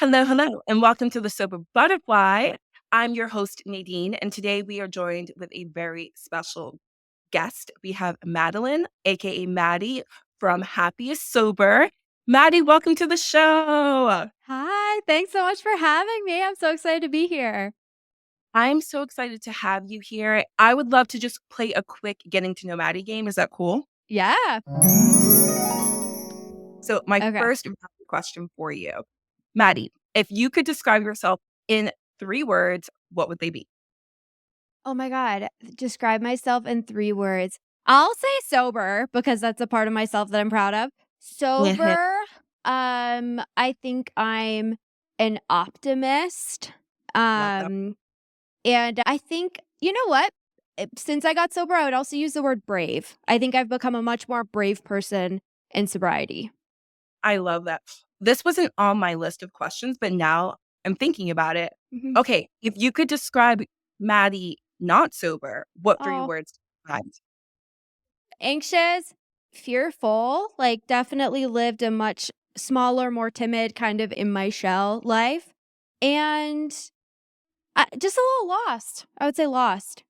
Hello, hello, and welcome to the Sober Butterfly. I'm your host, Nadine, and today we are joined with a very special guest. We have Madeline, aka Maddie, from Happiest Sober. Maddie, welcome to the show. Hi, thanks so much for having me. I'm so excited to be here. I'm so excited to have you here. I would love to just play a quick getting to know Maddie game. Is that cool? Yeah. So, my Okay. first rapid question for you, Maddie, if you could describe yourself in 3 words, what would they be? Oh my God. Describe myself in 3 words. I'll say sober because that's a part of myself that I'm proud of. Mhm. Sober. I think I'm an optimist. Love that. Um, and I think, you know what? Since I got sober, I would also use the word brave. I think I've become a much more brave person in sobriety. I love that. This wasn't on my list of questions, but now I'm thinking about it. Mhm. Okay, if you could describe Maddie not sober, what 3 Oh, words describe? anxious, fearful, like, definitely lived a much smaller, more timid, kind of in my shell life, and, just a little lost. I would say lost.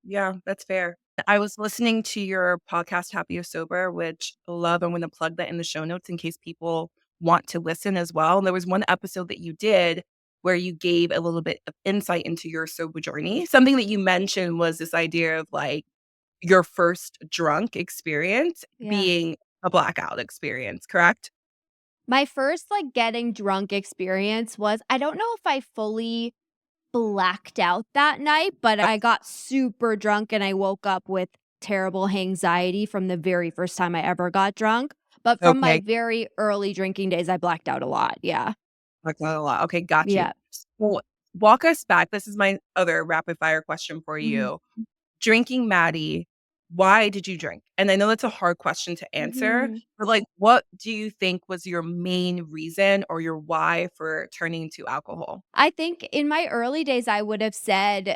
Yeah, that's fair. I was listening to your podcast, Happiest Sober, which I love. I'm going to plug that in the show notes in case people want to listen as well. And there was one episode that you did where you gave a little bit of insight into your sober journey. Something that you mentioned was this idea of like your first drunk experience Yeah. being a blackout experience, correct? My first, like, getting drunk experience was I don't know if I fully blacked out that night, but I got super drunk and I woke up with terrible anxiety from the very first time I ever got drunk, but from my Okay. very early drinking days, I blacked out a lot, yeah. Blacked out a lot. Okay, got you. Yeah. So walk us back. This is my other rapid fire question for Mhm. you. Drinking Maddie, why did you drink? And I know that's a hard question to answer, Mhm. but, like, what do you think was your main reason or your why for turning to alcohol? I think in my early days, I would have said,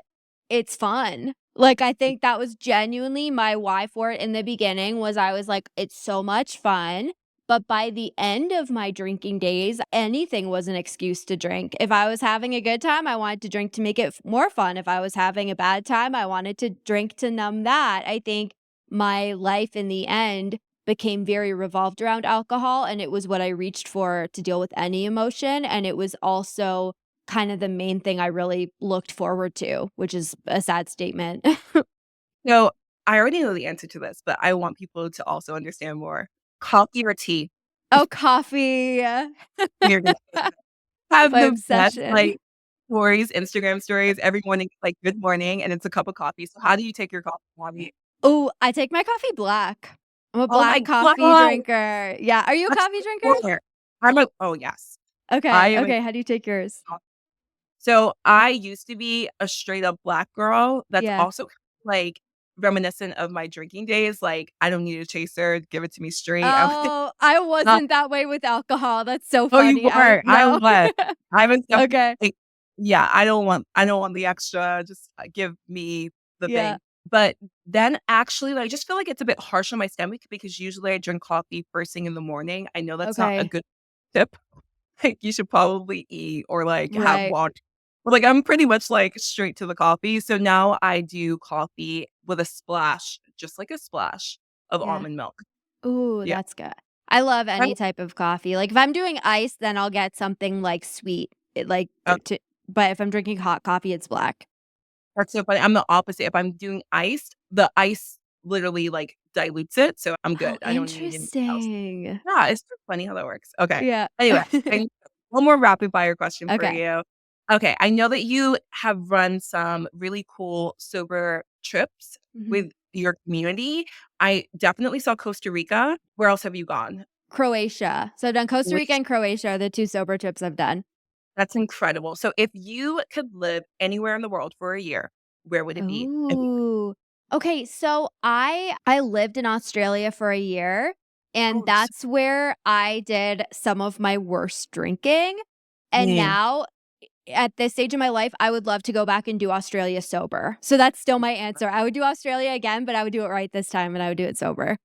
"It's fun." Like, I think that was genuinely my why for it in the beginning was I was like, "It's so much fun." But by the end of my drinking days, anything was an excuse to drink. If I was having a good time, I wanted to drink to make it more fun. If I was having a bad time, I wanted to drink to numb that. I think my life in the end became very revolved around alcohol, and it was what I reached for to deal with any emotion, and it was also kind of the main thing I really looked forward to, which is a sad statement. So, I already know the answer to this, but I want people to also understand more. Coffee or tea? Oh, coffee. You're gonna have My the best, obsession. like, stories, Instagram stories every morning, like, "Good morning," and it's a cup of coffee. So how do you take your coffee, Maddie? Oh, I take my coffee black. I'm a Oh my black coffee god! drinker. Yeah, are you a That's coffee the drinker? corner. I'm a oh, yes. I Okay, am a okay, how do you take yours? so I used to be a straight up black girl that's Yeah. also, like, reminiscent of my drinking days, like, I don't need a chaser, give it to me straight. I was Oh, I not wasn't that way with alcohol, that's so oh, you funny. I was were. I no. was. I was Okay, definitely yeah, I don't want the extra, just, give me the yeah, thing. But then actually, like, I just feel like it's a bit harsh on my stomach because usually I drink coffee first thing in the morning. I know that's not a okay, good tip. Like, you should probably eat or, like, have right, water. But, like, I'm pretty much, like, straight to the coffee. So now I do coffee with a splash, just like a splash of yeah. almond milk. Ooh, Yeah. that's good. I love I any type of coffee. Like, if I'm doing ice, then I'll get something, like, sweet, like, to but if I'm drinking hot coffee, it's black. that's so funny. I'm the opposite. If I'm doing ice, the ice literally, like, dilutes it, so I'm Oh, good. I don't need anything else. interesting. Yeah, it's so funny how that works. Okay. Yeah. Anyway, and one more rapid fire question for Okay. you. Okay, I know that you have run some really cool sober trips Mhm. with your community. I definitely saw Costa Rica. Where else have you gone? Croatia. So I've done Costa Rica Which and Croatia are the 2 sober trips I've done. that's incredible. So if you could live anywhere in the world for a year, where would it be? And Ooh. Okay, so I lived in Australia for a year, and oh, so that's where I did some of my worst drinking, and mm, now at this stage of my life, I would love to go back and do Australia sober. So that's still my answer. I would do Australia again, but I would do it right this time and I would do it sober.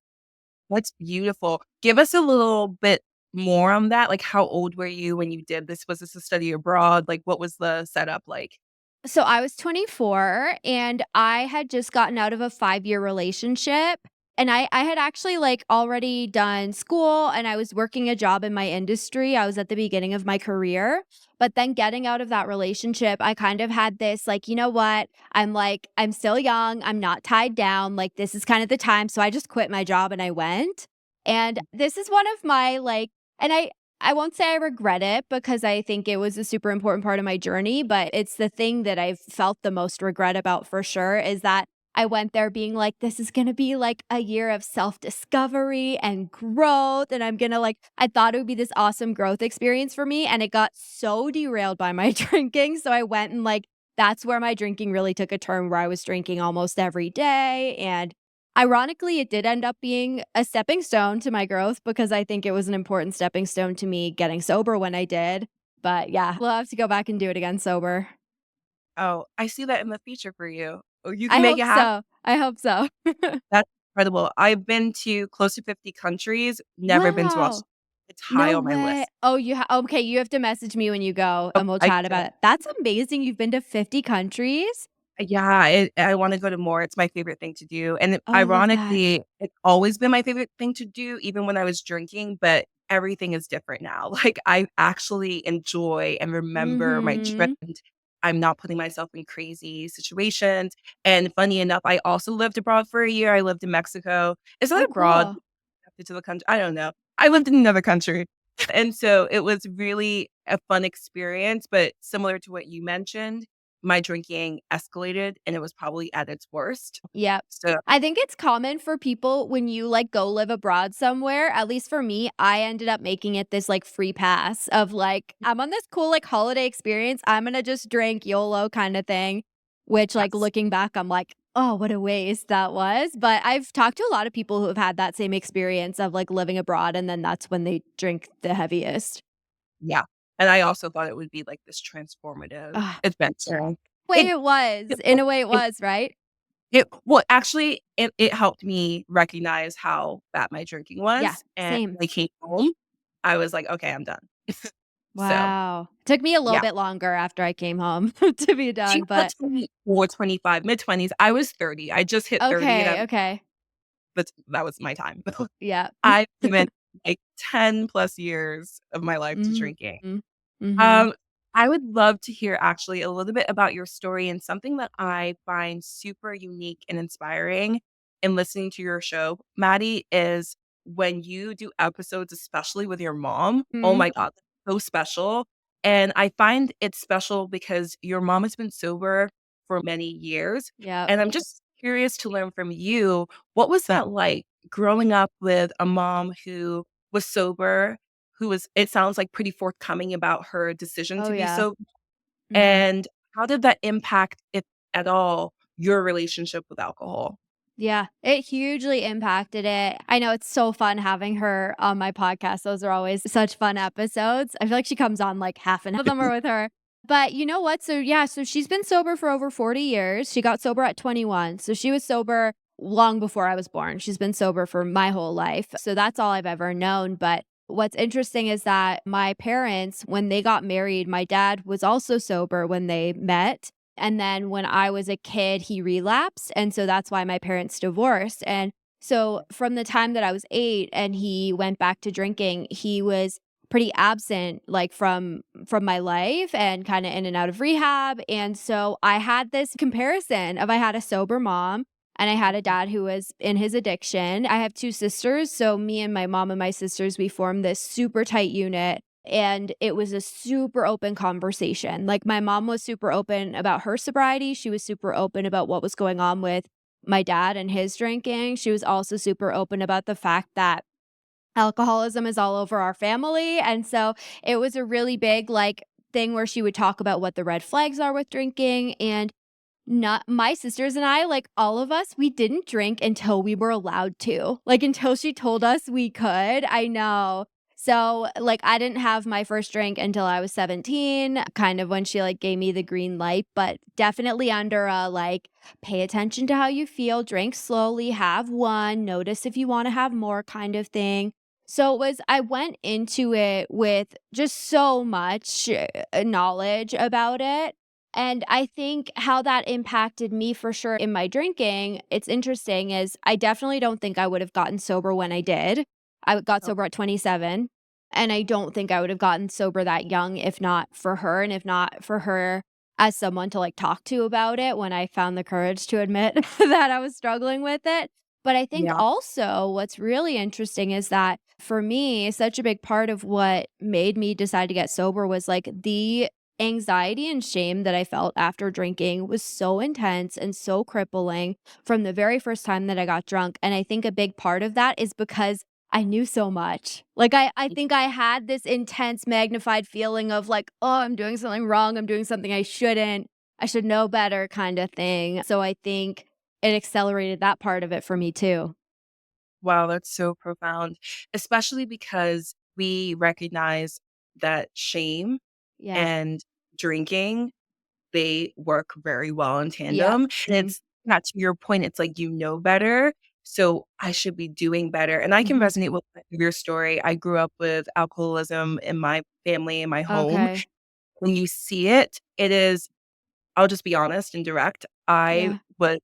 that's beautiful. Give us a little bit more on that? Like, how old were you when you did this? Was this a study abroad? Like, what was the setup like? So I was 24 and I had just gotten out of a 5-year relationship. And I had actually like already done school and I was working a job in my industry. I was at the beginning of my career. But then getting out of that relationship, I kind of had this like, you know what? I'm still young. I'm not tied down. Like, this is kind of the time. So I just quit my job and I went. And this is one of my like, and I won't say I regret it because I think it was a super important part of my journey, but it's the thing that I've felt the most regret about for sure is that I went there being like, this is going to be like a year of self discovery and growth. And I'm going to like, I thought it would be this awesome growth experience for me. And it got so derailed by my drinking. So I went and like, that's where my drinking really took a turn where I was drinking almost every day. And ironically, it did end up being a stepping stone to my growth because I think it was an important stepping stone to me getting sober when I did. But yeah, we'll have to go back and do it again sober. Oh, I see that in the future for you. Oh, you can I make hope it happen. so. I hope so. That's incredible. I've been to close to 50 countries, never been to Australia. Wow. It's high No on my way. list. Oh, okay, you have to message me when you go Oh, and we'll I chat about it. That's amazing. You've been to 50 countries? Yeah, I wanna go to more, it's my favorite thing to do, and Oh, I love that. ironically, it's always been my favorite thing to do even when I was drinking, but everything is different now, like, I actually enjoy and remember my trip, Mhm. and I'm not putting myself in crazy situations, and funny enough, I also lived abroad for a year, I lived in Mexico. Is that Oh, abroad? cool. To the country? I don't know. I lived in another country, and so it was really a fun experience, but similar to what you mentioned, my drinking escalated and it was probably at its worst. Yep. So I think it's common for people when you, like, go live abroad somewhere, at least for me, I ended up making it this, like, free pass of, like, I'm on this cool, like, holiday experience, I'm gonna just drink YOLO kinda thing, which, like, yes. looking back, I'm like, "Oh, what a waste that was," but I've talked to a lot of people who have had that same experience of, like, living abroad, and then that's when they drink the heaviest. Yeah. And I also thought it would be like this transformative Ugh. adventure. Way It it was. it In a way it was, right? well, actually, it helped me recognize how bad my drinking Yeah, was, and same. when I came home, I was like, "Okay, I'm done." So, Wow. Took me a little yeah. bit longer after I came home to be She done, was but 24, 25, mid-20s. I was 30. I just hit 30 and okay, I'm okay. that was my time. Yeah. I've given, like, 10 plus years of my life to Mhm. drinking. Mhm. Um, I would love to hear actually a little bit about your story and something that I find super unique and inspiring in listening to your show, Maddie, is when you do episodes, especially with your mom. Oh Mhm. my God, that's so special. And I find it special because your mom has been sober for many years. Yep. And I'm just curious to learn from you, what was that like growing up with a mom who was sober, who was, it sounds like, pretty forthcoming about her decision Oh, to be yeah. sober, Mhm. and how did that impact, if at all, your relationship with alcohol? Yeah, it hugely impacted it. I know it's so fun having her on my podcast. Those are always such fun episodes. I feel like she comes on like half an of them are with her. But you know what? So yeah, so she's been sober for over 40 years. She got sober at 21. So she was sober long before I was born. She's been sober for my whole life. So that's all I've ever known. But what's interesting is that my parents, when they got married, my dad was also sober when they met. And then when I was a kid, he relapsed. And so that's why my parents divorced. And so from the time that I was 8 and he went back to drinking, he was pretty absent like from my life and kind of in and out of rehab. And so I had this comparison of I had a sober mom and I had a dad who was in his addiction. I have two sisters, so me and my mom and my sisters we formed this super tight unit and it was a super open conversation. Like my mom was super open about her sobriety. She was super open about what was going on with my dad and his drinking. She was also super open about the fact that alcoholism is all over our family. And so it was a really big like thing where she would talk about what the red flags are with drinking and not my sisters and I, like all of us, we didn't drink until we were allowed to. Like until she told us we could. I know. So, like I didn't have my first drink until I was 17, kind of when she like gave me the green light, but definitely under a like pay attention to how you feel, drink slowly, have one, notice if you want to have more kind of thing. So it was I went into it with just so much knowledge about it. And I think how that impacted me for sure in my drinking, it's interesting is I definitely don't think I would have gotten sober when I did. I got sober at 27, and I don't think I would have gotten sober that young if not for her and if not for her as someone to like talk to about it when I found the courage to admit that I was struggling with it. But I think Yeah. also what's really interesting is that for me, such a big part of what made me decide to get sober was like the anxiety and shame that I felt after drinking was so intense and so crippling from the very first time that I got drunk. And I think a big part of that is because I knew so much. Like I think I had this intense magnified feeling of like, oh, I'm doing something wrong. I'm doing something I shouldn't. I should know better kind of thing. So I think it accelerated that part of it for me too. Wow, that's so profound, especially because we recognize that shame Yeah. and drinking, they work very well in Yeah. tandem. And it's not to your point, it's like you know better. So I should be doing better. And I can Mhm. resonate with your story. I grew up with alcoholism in my family, in my home. Okay. When you see it, it is, I'll just be honest and direct. I Yeah. was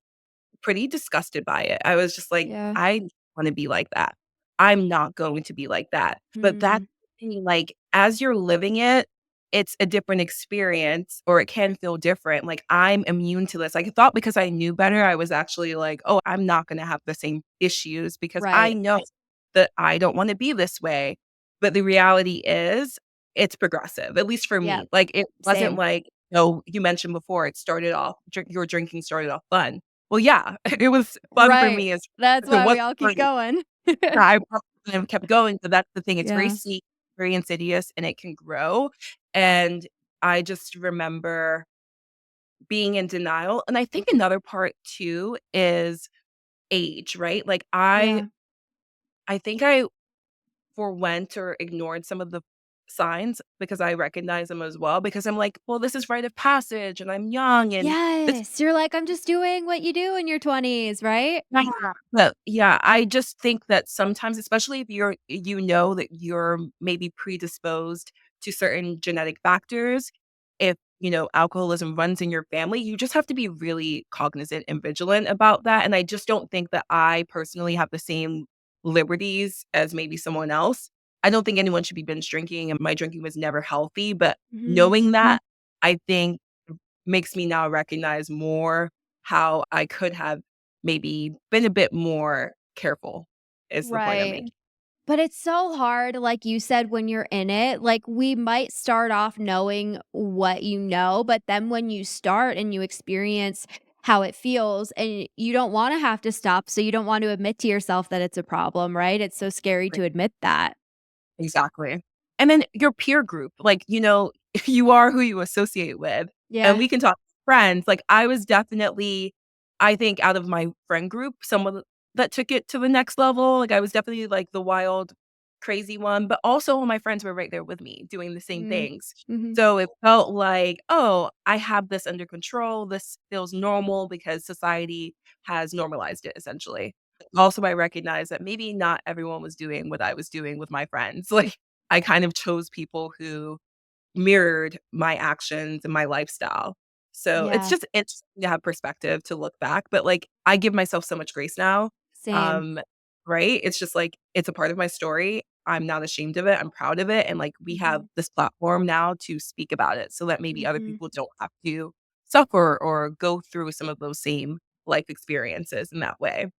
pretty disgusted by it. I was just like, Yeah. "I wanna be like that. I'm not going to be like that." But that's Mm. the thing, like, as you're living it, it's a different experience or it can feel different. Like, I'm immune to this. I thought because I knew better, I was actually like, "Oh, I'm not gonna have the same issues because I Right. know that I don't wanna be this way." But the reality is, it's progressive, at least for Yeah. me. Like, it wasn't Same. like, you mentioned before, it started off your drinking started off fun. Well, yeah, it was fun for Right. me as That's it why we wasn't all for keep going. I probably have kept going, but that's the thing, it's very Yeah. sneaky, very insidious, and it can grow, and I just remember being in denial, and I think another part too is age, right? Like, Yeah. I think I forwent or ignored some of the signs because I recognize them as well because I'm like, "Well, this is rite of passage, and I'm young, and this." Yes. You're like, "I'm just doing what you do in your 20s," right? Yeah. But, yeah, I just think that sometimes, especially if you know that you're maybe predisposed to certain genetic factors, if, alcoholism runs in your family, you just have to be really cognizant and vigilant about that, and I just don't think that I personally have the same liberties as maybe someone else. I don't think anyone should be binge drinking, and my drinking was never healthy, but Mhm. knowing that, I think makes me now recognize more how I could have maybe been a bit more careful is the point I'm Right. making. But it's so hard, like you said, when you're in it. Like, we might start off knowing what you know, but then when you start and you experience how it feels, and you don't wanna have to stop, so you don't want to admit to yourself that it's a problem, right? It's so scary to admit that. Exactly. And then your peer group, like, you are who you associate with, and Yeah. we can talk friends, like, I was definitely, I think out of my friend group, someone that took it to the next level, like, I was definitely, like, the wild, crazy one, but also all my friends were right there with me doing the same Mm. things. Mhm. So it felt like, "Oh, I have this under control, this feels normal because society has normalized it, essentially." Also, I recognize that maybe not everyone was doing what I was doing with my friends. Like, I kind of chose people who mirrored my actions and my lifestyle. So, it's Yeah. just interesting to have perspective to look back, but, like, I give myself so much grace now, Same. um, right? It's just, like, it's a part of my story. I'm not ashamed of it, I'm proud of it, and, like, we have Mhm. this platform now to speak about it so that maybe other Mhm. people don't have to suffer or go through some of those same life experiences in that way.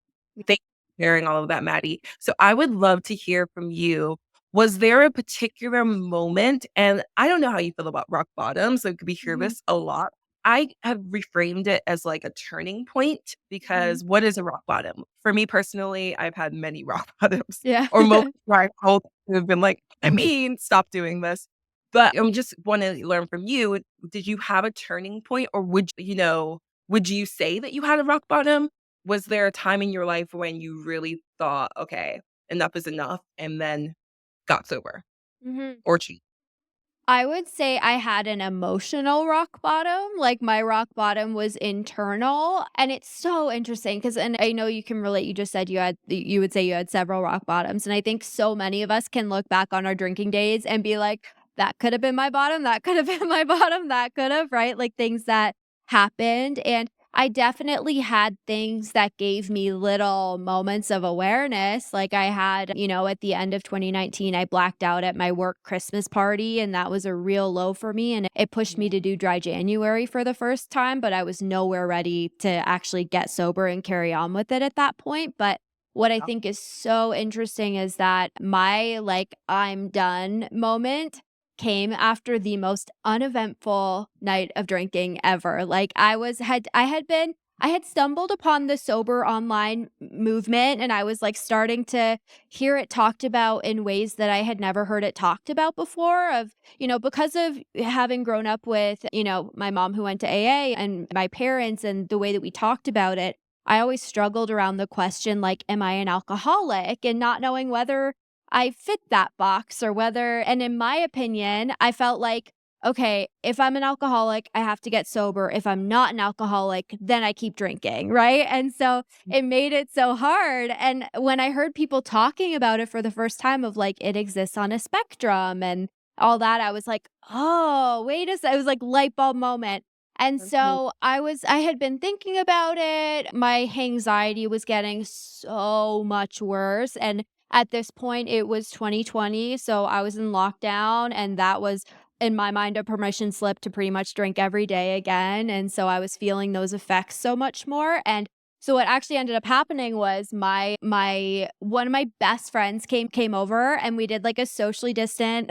Thank you for sharing all of that, Maddie. So I would love to hear from you. Was there a particular moment, and I don't know how you feel about rock bottom, so we hear Mhm. this a lot. I have reframed it as like a turning point Mhm. because what is a rock bottom? For me personally, I've had many rock bottoms Yeah. or moments where I hope have been like, stop doing this. But I'm just want to learn from you. Did you have a turning point, or would you say that you had a rock bottom? Was there a time in your life when you really thought, "Okay, enough is enough," and then got sober Mhm. or cheat? I would say I had an emotional rock bottom, like, my rock bottom was internal, and it's so interesting because, and I know you can relate, you just said you would say you had several rock bottoms, and I think so many of us can look back on our drinking days and be like, "That could have been my bottom, that could have been my bottom, that could have," right? Like, things that happened, and I definitely had things that gave me little moments of awareness. Like I had, at the end of 2019, I blacked out at my work Christmas party, and that was a real low for me. And it pushed me to do dry January for the first time, but I was nowhere ready to actually get sober and carry on with it at that point. But what I think is so interesting is that my like I'm done moment came after the most uneventful night of drinking ever. Like I had stumbled upon the sober online movement, and I was like starting to hear it talked about in ways that I had never heard it talked about before of, because of having grown up with, my mom who went to AA and my parents and the way that we talked about it. I always struggled around the question like, am I an alcoholic? And not knowing whether I fit that box or whether, and in my opinion, I felt like, okay, if I'm an alcoholic, I have to get sober. If I'm not an alcoholic, then I keep drinking, right? And so it made it so hard. And when I heard people talking about it for the first time of like it exists on a spectrum and all that, I was like, oh, wait a second. It was like light bulb moment. And Mhm. so I had been thinking about it. My anxiety was getting so much worse. And at this point, it was 2020, so I was in lockdown, and that was, in my mind, a permission slip to pretty much drink every day again, and so I was feeling those effects so much more, and so what actually ended up happening was my one of my best friends came over, and we did, like, a socially distant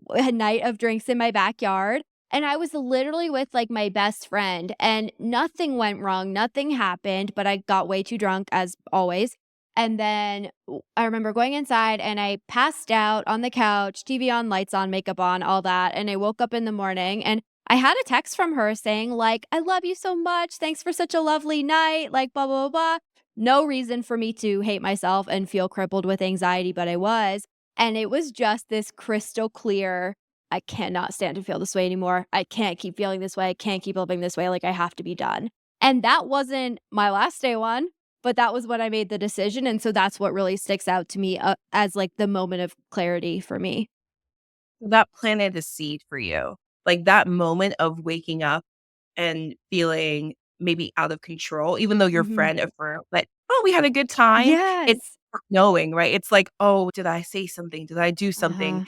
a night of drinks in my backyard, and I was literally with, like, my best friend, and nothing went wrong, nothing happened, but I got way too drunk as always, and then I remember going inside and I passed out on the couch, TV on, lights on, makeup on, all that, and I woke up in the morning and I had a text from her saying like, "I love you so much. Thanks for such a lovely night." Like blah blah blah. Blah. No reason for me to hate myself and feel crippled with anxiety, but I was. And it was just this crystal clear, I cannot stand to feel this way anymore. I can't keep feeling this way. I can't keep living this way. Like I have to be done. And that wasn't my last day one. But that was when I made the decision, and so that's what really sticks out to me, as, like, the moment of clarity for me. That planted a seed for you. Like, that moment of waking up and feeling maybe out of control, even though your Mhm. friend affirmed that, "Oh, we had a good time." It's Yes. not knowing, right? It's like, "Oh, did I say something? Did I do something Uh-huh.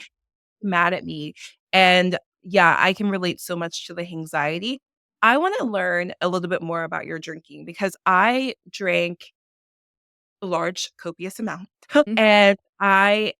mad at me?" And, yeah, I can relate so much to the anxiety. I wanna learn a little bit more about your drinking because I drank large, copious amount, Mm, and I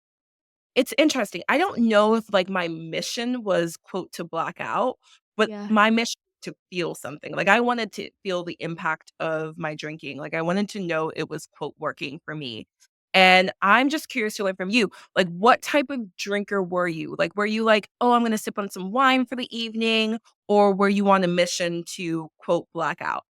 it's interesting. I don't know if, like, my mission was, quote, "to black out," but yeah. my mission to feel something. Like, I wanted to feel the impact of my drinking. Like, I wanted to know it was, quote, "working" for me. And I'm just curious to learn from you, like, what type of drinker were you? Like, were you like, "Oh, I'm gonna sip on some wine for the evening," or were you on a mission to, quote, "black out"?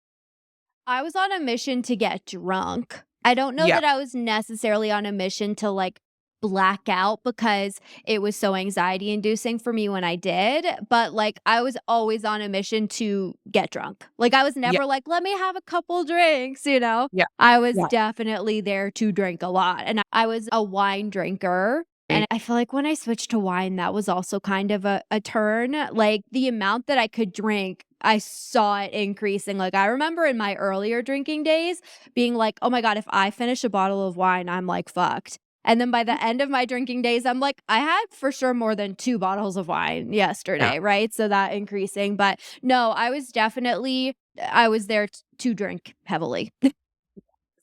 I was on a mission to get drunk. I don't know Yeah, that I was necessarily on a mission to, like, black out because it was so anxiety inducing for me when I did, but, like, I was always on a mission to get drunk. Like, I was yeah, never like, "Let me have a couple drinks," you know? yeah, I was yeah. definitely there to drink a lot, and I was a wine drinker, and I feel like when I switched to wine, that was also kind of a turn. Like, the amount that I could drink, I saw it increasing. Like, I remember in my earlier drinking days being like, "Oh my god, if I finish a bottle of wine, I'm, like, fucked." And then by the end of my drinking days, I'm like, "I had for sure more than 2 bottles of wine Yeah. yesterday," right? So that increasing, but no, I was there t to drink heavily.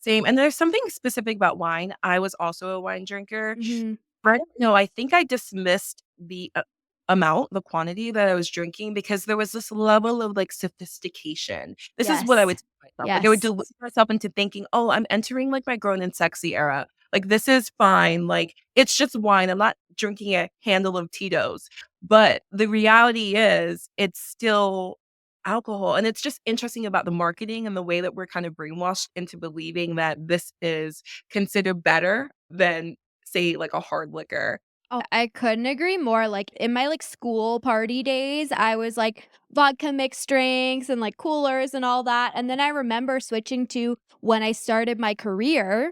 Same, and there's something specific about wine. I was also a wine drinker. Mhm. I don't know, I think I dismissed the amount, the quantity that I was drinking because there was this level of, like, sophistication. This is what I Yes. would tell myself. Like, I would Yes. delude myself into thinking, "Oh, I'm entering, like, my grown and sexy era. Like, this is fine. Like, it's just wine. I'm not drinking a handle of Tito's." But the reality is it's still alcohol, and it's just interesting about the marketing and the way that we're kind of brainwashed into believing that this is considered better than, say, like, a hard liquor. Oh, I couldn't agree more. Like in my like school party days, I was like vodka mixed drinks and like coolers and all that. And then I remember switching to when I started my career,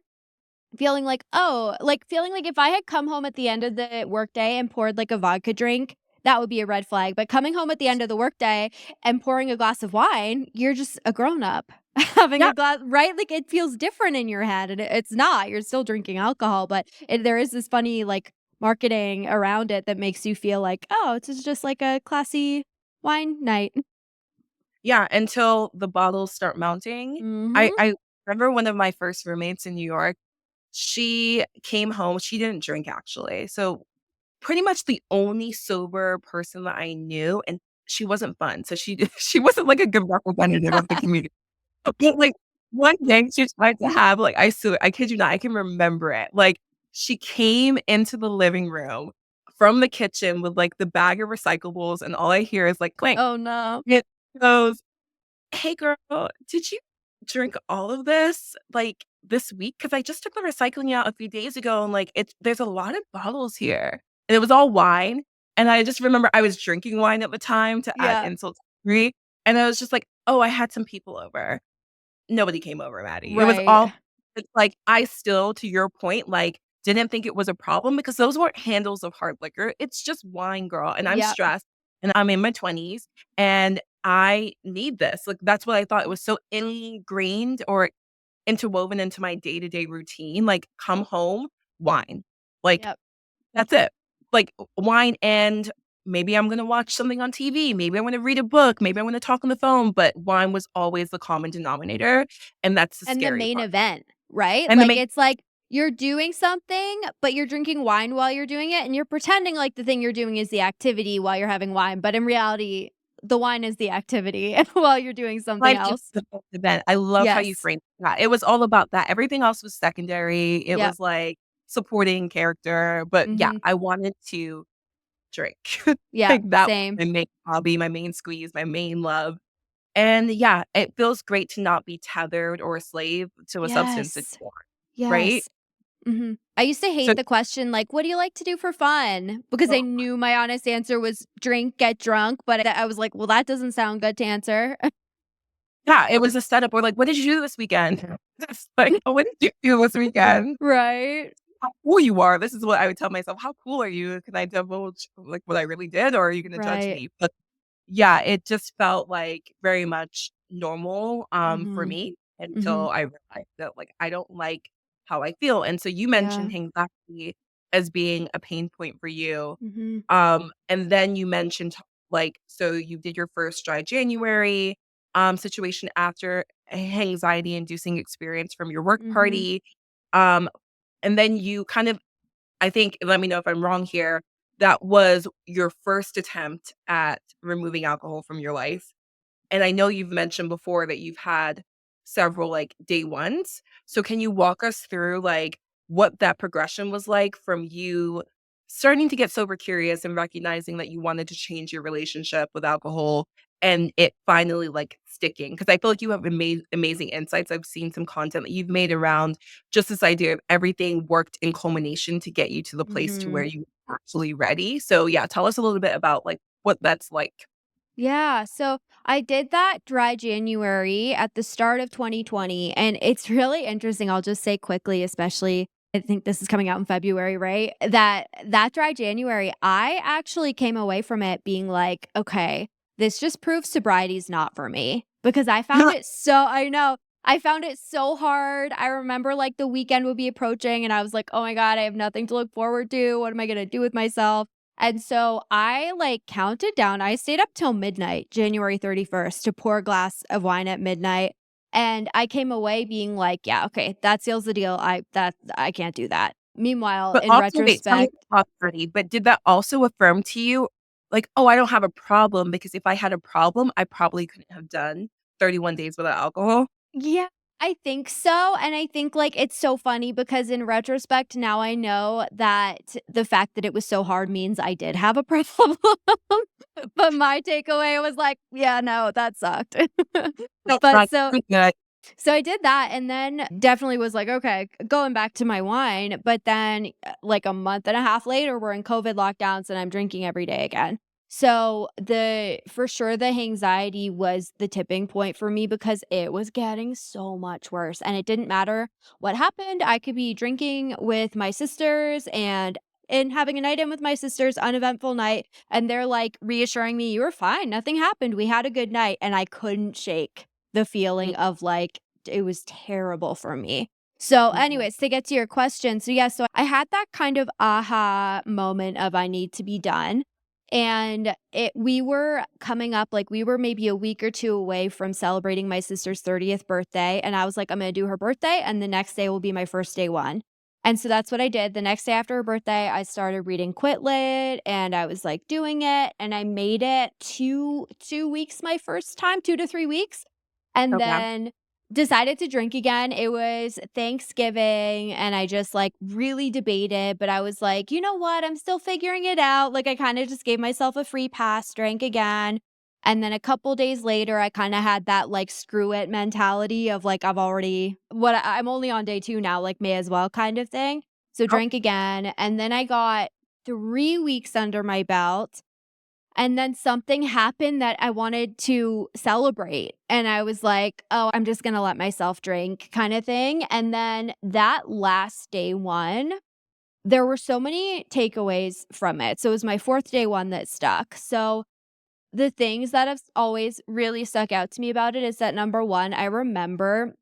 feeling like, oh, like feeling like if I had come home at the end of the workday and poured like a vodka drink, that would be a red flag. But coming home at the end of the workday and pouring a glass of wine, you're just a grown up having Yeah. a glass, right? Like it feels different in your head, and it's not. You're still drinking alcohol, but there is this funny like marketing around it that makes you feel like, oh, it's just like a classy wine night. Yeah, until the bottles start mounting. Hmm. I remember one of my first roommates in New York, she came home, she didn't drink actually. So pretty much the only sober person that I knew, and she wasn't fun. So she she wasn't like a good representative of the community. But like one day she tried to have like I kid you not, I can remember it. Like she came into the living room from the kitchen with like the bag of recyclables, and all I hear is like clink. Oh no. It goes, "Hey girl, did you drink all of this, like, this week? Because I just took the recycling out a few days ago and, like, there's a lot of bottles here." And it was all wine, and I just remember I was drinking wine at the time to add Yeah. insult to injury, and I was just like, "Oh, I had some people over." Nobody came over, Maddie. It was Right. all it's like, I still, to your point, like, didn't think it was a problem because those weren't handles of hard liquor. It's just wine, girl, and I'm Yep. stressed, and I'm in my 20s, and I need this. Like, that's what I thought. It was so ingrained or interwoven into my day-to-day routine, like, come home, wine. Like, Yep. that's it. Like, wine and maybe I'm gonna watch something on TV, maybe I'm gonna read a book, maybe I'm gonna talk on the phone, but wine was always the common denominator, and that's the And the scary main part. event, right? And the Like, main it's like you're doing something, but you're drinking wine while you're doing it, and you're pretending like the thing you're doing is the activity while you're having wine, but in reality, the wine is the activity while you're doing something life is else. the best event. I love how you Yes. framed that. It was all about that. Everything else was secondary. It Yep. was like supporting character, but yeah, Mhm. I wanted to drink. Yep. Like that was Same. my main hobby, my main squeeze, my main love. And yeah, it feels great to not be tethered or a slave to a substance Yes. anymore, right? Yes. Mhm. I used to So hate the question, like, "What do you like to do for fun?" Because I knew my honest answer was drink, get drunk, but I was like, "Well, that doesn't sound good to answer." yeah, it was a setup. We're like, "What did you do this weekend?" It's like, "Oh, what did you do this weekend? Right. How cool you are." This is what I would tell myself. "How cool are you? Can I divulge, like, what I really did, or are you gonna judge Right. me?" But, yeah, it just felt, like, very much normal, for Mhm. me until Mhm. I realized that, like, I don't like how I feel, and so you mentioned Yeah. anxiety as being a pain point for you. Mhm. And then you mentioned, like, so you did your first dry January, situation after anxiety-inducing experience from your work Mhm. party. Um, and then you kind of, I think, let me know if I'm wrong here, that was your first attempt at removing alcohol from your life. And I know you've mentioned before that you've had several, like, day ones. So can you walk us through, like, what that progression was like from you starting to get sober curious and recognizing that you wanted to change your relationship with alcohol and it finally, like, sticking? Because I feel like you have amazing insights. I've seen some content that you've made around just this idea of everything worked in culmination to get you to the place to where Mhm. you actually ready. So, yeah, tell us a little bit about, like, what that's like. Yeah, so I did that dry January at the start of 2020, and it's really interesting. I'll just say quickly, especially I think this is coming out in February, right? That dry January, I actually came away from it being like, okay, this just proves sobriety is not for me because I found it so I know. I found it so hard. I remember like the weekend would be approaching and I was like, "Oh my god, I have nothing to look forward to. What am I going to do with myself?" And so I like counted down. I stayed up till midnight, January 31st, to pour a glass of wine at midnight. And I came away being like, yeah, okay, that seals the deal. I can't do that. Meanwhile, But in also wait, tell me retrospect, about 30, but did that also affirm to you, like, "Oh, I don't have a problem because if I had a problem, I probably couldn't have done 31 days without alcohol?" yeah, I think so. And I think like it's so funny because in retrospect, now I know that the fact that it was so hard means I did have a problem. But my takeaway was like, yeah, no, that sucked. No, But not so good. So I did that and then definitely was like, okay, going back to my wine. But then, like a month and a half later, we're in COVID lockdowns and I'm drinking every day again. So for sure, the anxiety was the tipping point for me because it was getting so much worse. And it didn't matter what happened. I could be drinking with my sisters and having a night in with my sisters, uneventful night. And they're like reassuring me, you were fine. Nothing happened. We had a good night. And I couldn't shake the feeling of like, it was terrible for me. So, Mhm. anyways, to get to your question, so yeah, so I had that kind of aha moment of I need to be done. And we were coming up, like we were maybe a week or two away from celebrating my sister's 30th birthday. And I was like, I'm gonna do her birthday, and the next day will be my first day one. And so that's what I did. The next day after her birthday, I started reading Quit Lit and I was like doing it. And I made it two weeks my first time, 2 to 3 weeks. And Okay. then decided to drink again. It was Thanksgiving and I just like really debated, but I was like, you know what? I'm still figuring it out. Like I kind of just gave myself a free pass, drank again. And then a couple days later, I kind of had that like screw it mentality of like, I'm only on day two now, like may as well kind of thing. So Oh, drank again. And then I got 3 weeks under my belt and then something happened that I wanted to celebrate. And I was like, oh, I'm just going to let myself drink kind of thing. And then that last day one, there were so many takeaways from it. So it was my fourth day one that stuck. So the things that have always really stuck out to me about it is that number one, I remember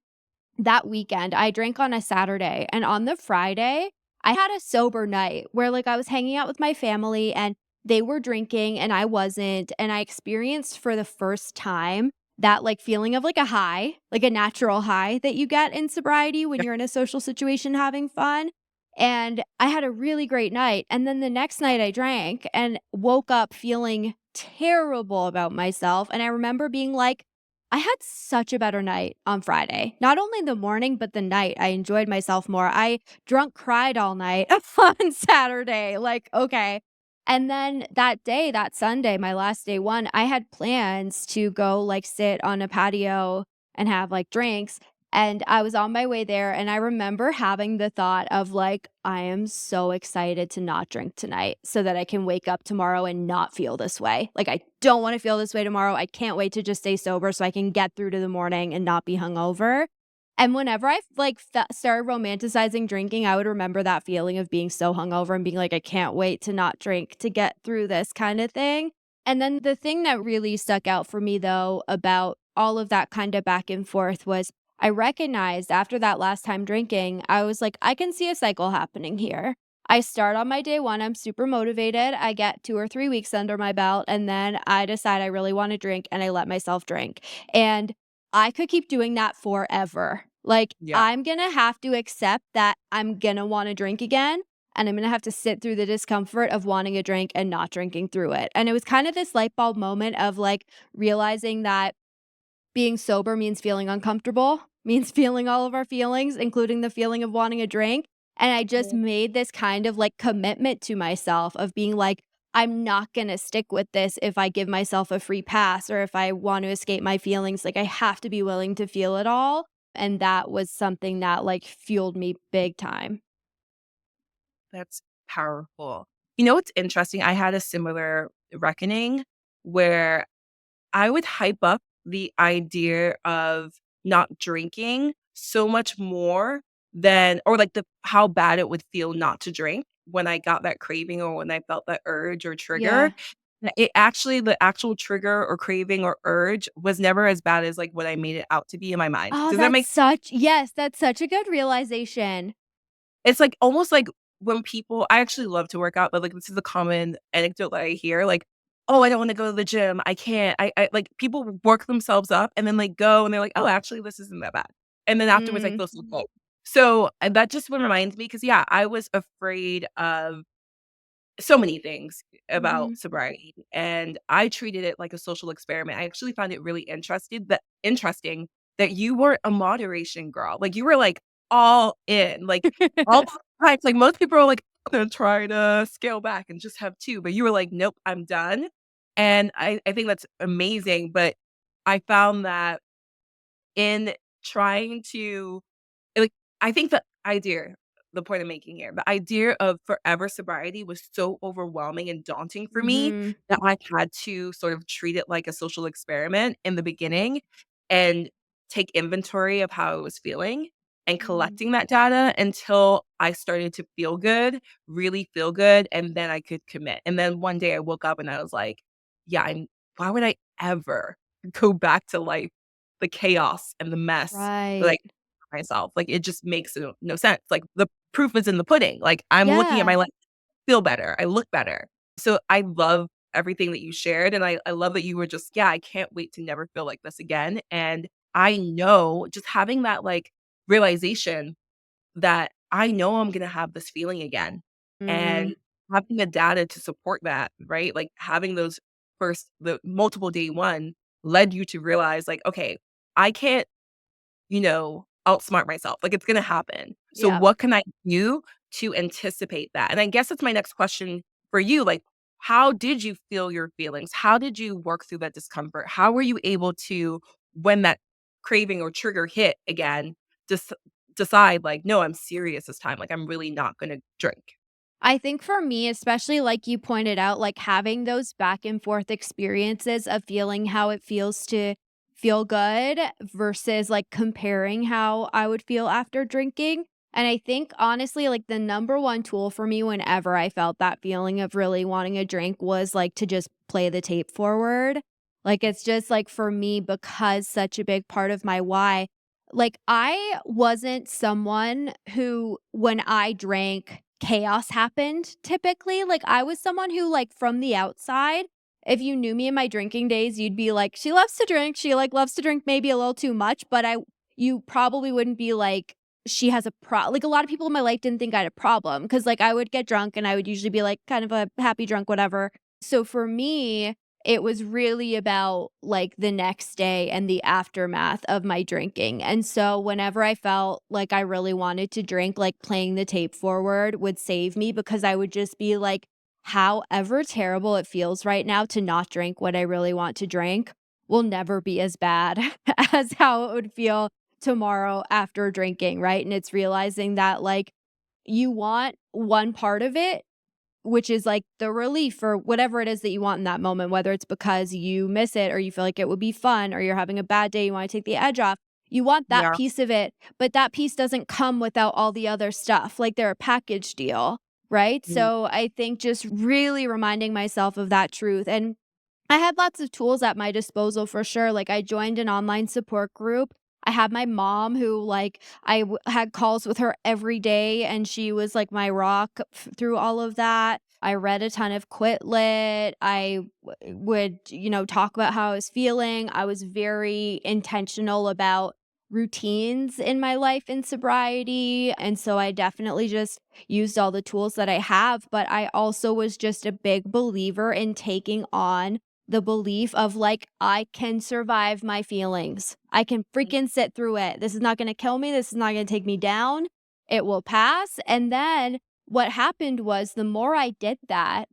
that weekend, I drank on a Saturday, and on the Friday, I had a sober night where, like, I was hanging out with my family, and they were drinking, and I wasn't, and I experienced for the first time that, like, feeling of, like, a high, like, a natural high that you get in sobriety when yeah. you're in a social situation having fun, and I had a really great night, and then the next night I drank and woke up feeling terrible about myself, and I remember being like, I had such a better night on Friday. Not only the morning, but the night. I enjoyed myself more. I drunk cried all night on Saturday. Like, okay. And then that day, that Sunday, my last day one, I had plans to go like sit on a patio and have like drinks. And I was on my way there. And I remember having the thought of like, I am so excited to not drink tonight so that I can wake up tomorrow and not feel this way. Like, I don't want to feel this way tomorrow. I can't wait to just stay sober so I can get through to the morning and not be hungover. And whenever I like started romanticizing drinking, I would remember that feeling of being so hungover and being like, I can't wait to not drink to get through this kind of thing. And then the thing that really stuck out for me, though, about all of that kind of back and forth was I recognized after that last time drinking, I was like, I can see a cycle happening here. I start on my day one, I'm super motivated. I get 2 or 3 weeks under my belt, and then I decide I really want to drink and I let myself drink. And I could keep doing that forever. Like, Yeah. I'm gonna have to accept that I'm gonna want to drink again. And I'm gonna have to sit through the discomfort of wanting a drink and not drinking through it. And it was kind of this light bulb moment of like realizing that being sober means feeling uncomfortable, means feeling all of our feelings, including the feeling of wanting a drink, and I just Mhm. made this kind of, like, commitment to myself of being like, "I'm not gonna stick with this if I give myself a free pass or if I want to escape my feelings, like, I have to be willing to feel it all," and that was something that, like, fueled me big time. That's powerful. You know what's interesting? I had a similar reckoning where I would hype up the idea of not drinking so much more than or like the how bad it would feel not to drink when I got that craving or when I felt that urge or trigger. Yeah. It actually the actual trigger or craving or urge was never as bad as like what I made it out to be in my mind. Oh, Does that make that's such a good realization. It's like almost like when people I actually love to work out, but, like, this is a common anecdote that I hear, like, "Oh, I don't wanna go to the gym. I can't." I like, people work themselves up and then, like, go and they're like, "Oh, actually, this isn't that bad." And then afterwards, I Mm. feel so good. So, and that just reminds me because yeah, I was afraid of so many things about Mhm. sobriety, and I treated it like a social experiment. I actually found it really interesting that you weren't a moderation girl. Like, you were, like, all in, like, all the time. Like, most people are like, "I'm gonna try to scale back and just have 2," but you were like, "Nope, I'm done." And I think that's amazing, but I found that in trying to like, I think the point I'm making here, the idea of forever sobriety was so overwhelming and daunting for me Mhm. that I had to sort of treat it like a social experiment in the beginning and take inventory of how I was feeling and Mhm. collecting that data until I started to feel good, really feel good, and then I could commit. And then one day I woke up and I was like, yeah, why would I ever go back to life, the chaos and the mess that I Right. myself. Like, it just makes no sense. Like, the proof is in the pudding. Like, I'm looking at Yeah. my life, feel better, I look better. So, I love everything that you shared, and I love that you were just, "Yeah, I can't wait to never feel like this again," and I know just having that, like, realization that I know I'm gonna have this feeling again, and Mm. having the data to support that, right? Like, having the multiple day one led you to realize, like, "Okay, I can't outsmart myself. Like, it's gonna happen. So Yeah. what can I do to anticipate that? And I guess that's my next question for you. Like, how did you feel your feelings? How did you work through that discomfort? How were you able to, when that craving or trigger hit again, just decide like, no, I'm serious this time. Like, I'm really not gonna drink. I think for me, especially like you pointed out, like having those back and forth experiences of feeling how it feels to feel good versus like comparing how I would feel after drinking. And I think honestly, like the number one tool for me whenever I felt that feeling of really wanting a drink was like to just play the tape forward. Like it's just like for me, because such a big part of my why, like, I wasn't someone who, when I drank, chaos happened typically. Like, I was someone who, like, from the outside, if you knew me in my drinking days, you'd be like, "She loves to drink. She, like, loves to drink maybe a little too much," but you probably wouldn't be like, "She has a like, a lot of people in my life didn't think I had a problem because like, I would get drunk and I would usually be, like, kind of a happy drunk, whatever. So for me, it was really about, like, the next day and the aftermath of my drinking, and so whenever I felt like I really wanted to drink, like, playing the tape forward would save me because I would just be like, "However terrible it feels right now to not drink what I really want to drink will never be as bad as how it would feel tomorrow after drinking," right? And it's realizing that, like, you want one part of it which is like the relief or whatever it is that you want in that moment, whether it's because you miss it or you feel like it would be fun or you're having a bad day, you wanna take the edge off. You want that Yeah. piece of it, but that piece doesn't come without all the other stuff, like they're a package deal, right? Mm, So, I think just really reminding myself of that truth, and I had lots of tools at my disposal for sure, like, I joined an online support group. I had my mom who, like, had calls with her every day, and she was, like, my rock through all of that. I read a ton of Quit Lit. Would, talk about how I was feeling. I was very intentional about routines in my life in sobriety, and so I definitely just used all the tools that I have, but I also was just a big believer in taking on the belief of like, I can survive my feelings. I can mm, freaking sit through it. This is not going to kill me. This is not going to take me down. It will pass. And then what happened was the more I did that,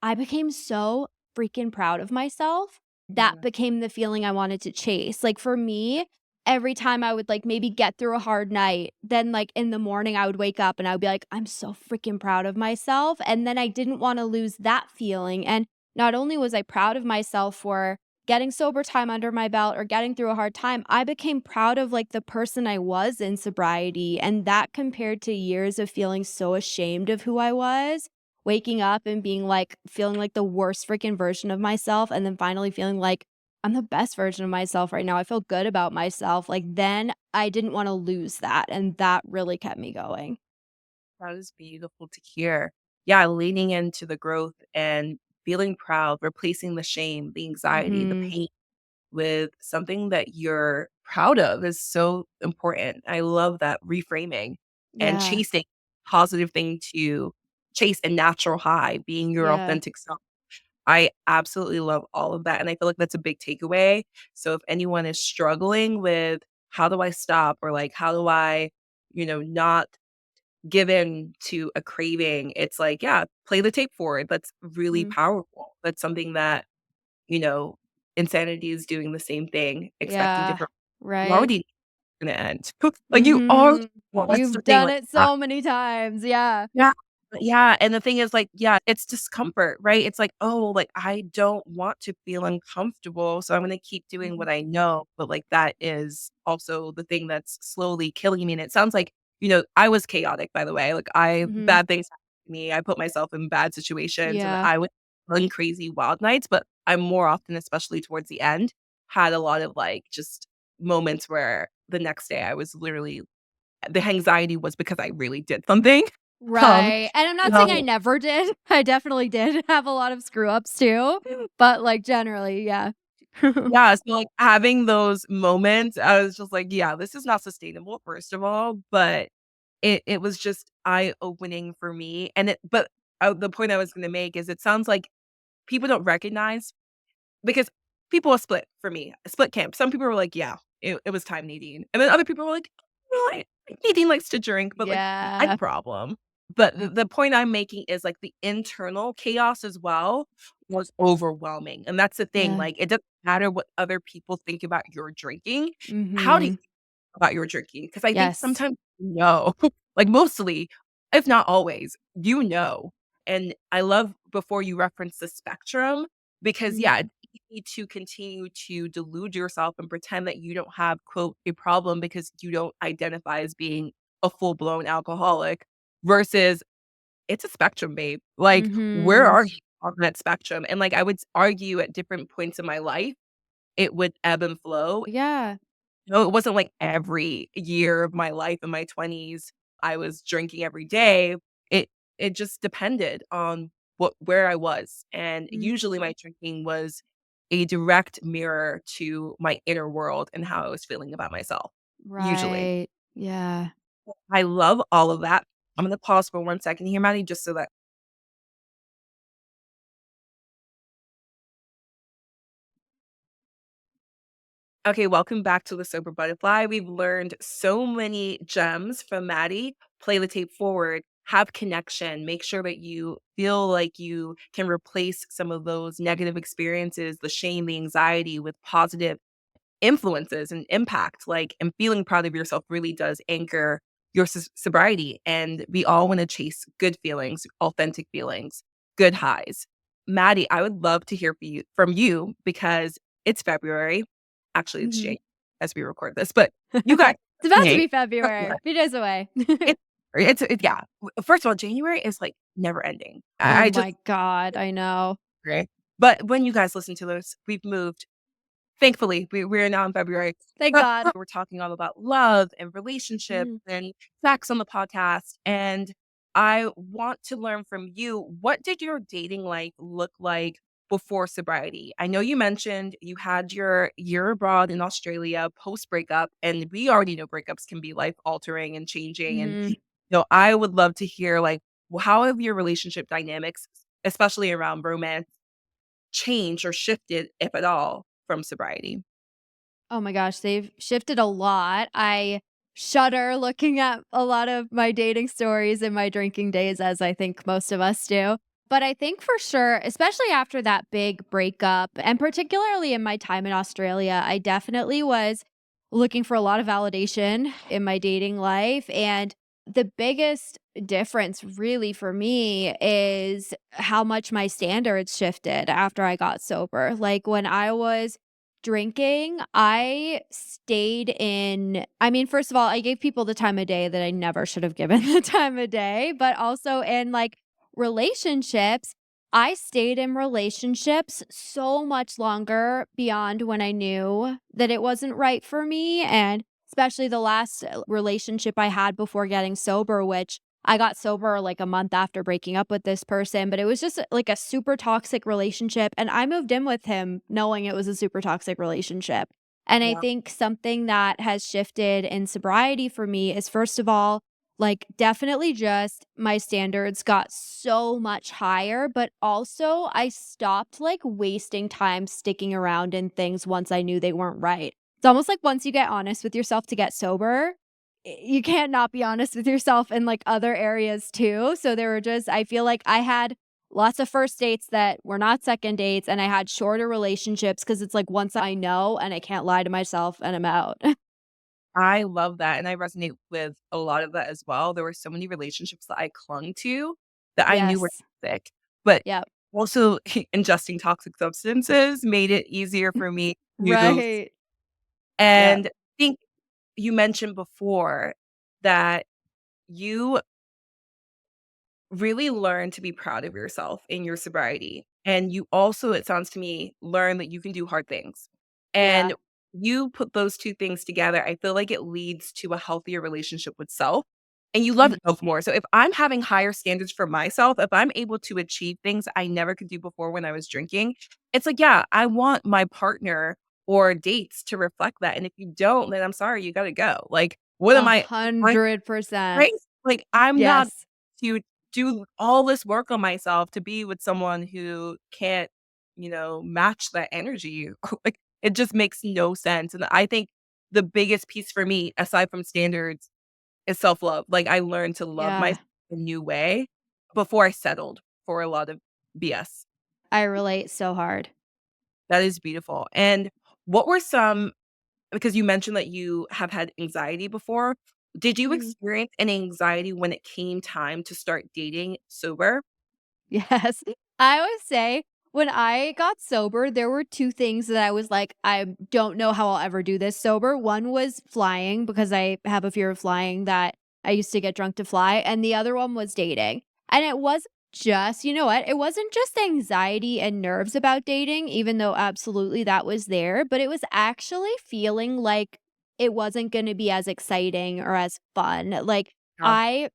I became so freaking proud of myself. That yeah. became the feeling I wanted to chase. Like for me, every time I would like maybe get through a hard night, then like in the morning I would wake up and I would be like, I'm so freaking proud of myself. And then I didn't want to lose that feeling. And not only was I proud of myself for getting sober time under my belt or getting through a hard time, I became proud of like the person I was in sobriety. And that compared to years of feeling so ashamed of who I was, waking up and being like feeling like the worst freaking version of myself and then finally feeling like I'm the best version of myself right now. I feel good about myself. Like then I didn't want to lose that and that really kept me going. That is beautiful to hear. Yeah, leaning into the growth and feeling proud, replacing the shame, the anxiety, the Mhm. pain with something that you're proud of is so important. I love that reframing and Yeah. chasing positive thing to chase a natural high, being your Yeah. authentic self. I absolutely love all of that. And I feel like that's a big takeaway. So if anyone is struggling with how do I stop or like how do I, not give in to a craving, it's like, yeah, play the tape forward. That's really Mhm. powerful. That's something that you know, insanity is doing the same thing, expecting Yeah. different you Right. already gonna end. Like, you are Mhm. well, that's the You've thing, done like, it so many times, yeah. yeah. Yeah, and the thing is, like, yeah, it's discomfort, right? It's like, "Oh, like, I don't want to feel uncomfortable, so I'm gonna keep doing Mhm. what I know," but, like, that is also the thing that's slowly killing me, and it sounds like, I was chaotic, by the way, like, I Mhm. bad things happened to me, I put myself in bad situations, and Yeah. I would run crazy wild nights, but I more often, especially towards the end, had a lot of, like, just moments where the next day I was literally the anxiety was because I really did something. Um, Right, and I'm not saying I so never did. I definitely did have a lot of screw ups too, but, like, generally, yeah. yeah, so, like, having those moments, I was just like, "Yeah, this is not sustainable, first of all," but it was just eye-opening for me, and the point I was gonna make is it sounds like people don't recognize because people are split for me, split camp. Some people were like, "Yeah, it was time, Nadine." And then other people were like, "No, Nadine likes to drink," but, like, I Yeah. problem. But the point I'm making is, like, the internal chaos as well was overwhelming, and that's the thing, Yeah. like, it doesn't matter what other people think about your drinking. How do you Mhm. feel about your drinking? Because I think Yes. sometimes like, mostly, if not always, and I love before you reference the spectrum because, Mhm. yeah, it's easy to continue to delude yourself and pretend that you don't have, quote, "a problem" because you don't identify as being a full-blown alcoholic versus it's a spectrum, babe. Like, where Mhm. are you on that spectrum? And, like, I would argue at different points in my life, it would ebb and flow. Yeah. No, it wasn't like every year of my life in my 20s, I was drinking every day. It it just depended on where I was, and Mm. usually my drinking was a direct mirror to my inner world and how I was feeling about myself, usually. Right. Yeah. I love all of that. I'm gonna pause for 1 second here, Maddie, just so that okay, welcome back to the Sober Butterfly. We've learned so many gems from Maddie. Play the tape forward, have connection, make sure that you feel like you can replace some of those negative experiences, the shame, the anxiety with positive influences and impact, like, and feeling proud of yourself really does anchor your sobriety. And we all want to chase good feelings, authentic feelings, good highs. Maddie, I would love to hear from you because it's February. Actually, it's Mhm. January as we record this, but you guys It's about to listening, be February. A few days away. it's yeah. First of all, January is like never ending. Oh I just my god, I know. right. But when you guys listen to this, we've moved. Thankfully, we're now in February. Thank God. We're talking all about love and relationships Mhm. and sex on the podcast, and I want to learn from you, what did your dating life look like before sobriety? I know you mentioned you had your year abroad in Australia post-breakup, and we already know breakups can be life-altering and changing, and, Mhm. I would love to hear, like, how have your relationship dynamics, especially around romance, changed or shifted, if at all, from sobriety? Oh my gosh, they've shifted a lot. I shudder looking at a lot of my dating stories and my drinking days, as I think most of us do. But I think for sure, especially after that big breakup, and particularly in my time in Australia, I definitely was looking for a lot of validation in my dating life. And the biggest difference, really, for me is how much my standards shifted after I got sober. Like when I was drinking, I stayed in I mean, first of all, I gave people the time of day that I never should have given the time of day, but also in, like, relationships, I stayed in relationships so much longer beyond when I knew that it wasn't right for me, and especially the last, relationship I had before getting sober, which I got sober like a month after breaking up with this person, but it was just like a super toxic relationship. And I moved in with him knowing it was a super toxic relationship. And I Yeah. think something that has shifted in sobriety for me is, first of all, like definitely just my standards got so much higher, but also I stopped like wasting time sticking around in things once I knew they weren't right. It's almost like once you get honest with yourself to get sober, you can't not be honest with yourself in, like, other areas too, so there were just I feel like I had lots of first dates that were not second dates, and I had shorter relationships because it's like once I know and I can't lie to myself and I'm out. I love that, and I resonate with a lot of that as well. There were so many relationships that I clung to that I knew were Yes. toxic, but Yep. also ingesting toxic substances made it easier for me to Right. Yep. and I think you mentioned before that you really learn to be proud of yourself in your sobriety. And you also, it sounds to me, learn that you can do hard things. Yeah. And you put those two things together, I feel like it leads to a healthier relationship with self. And you love Mhm. yourself more. So if I'm having higher standards for myself, if I'm able to achieve things I never could do before when I was drinking, it's like, yeah, I want my partner or dates to reflect that. And if you don't, then I'm sorry, you got to go. Like, what am I 100%. right? Like, I'm not Yes. to do all this work on myself to be with someone who can't, match that energy. Like, it just makes no sense, and I think the biggest piece for me, aside from standards, is self-love. Like, I learned to love Yeah. myself a new way before I settled for a lot of BS. I relate so hard. That is beautiful, and what were some because you mentioned that you have had anxiety before. Did you Mhm. experience any anxiety when it came time to start dating sober? Yes. I always say when I got sober, there were 2 things that I was like, "I don't know how I'll ever do this sober." One was flying because I have a fear of flying that I used to get drunk to fly, and the other one was dating. And it wasn't just you know what? It wasn't just anxiety and nerves about dating, even though absolutely that was there, but it was actually feeling like it wasn't gonna be as exciting or as fun. Like, Yeah, I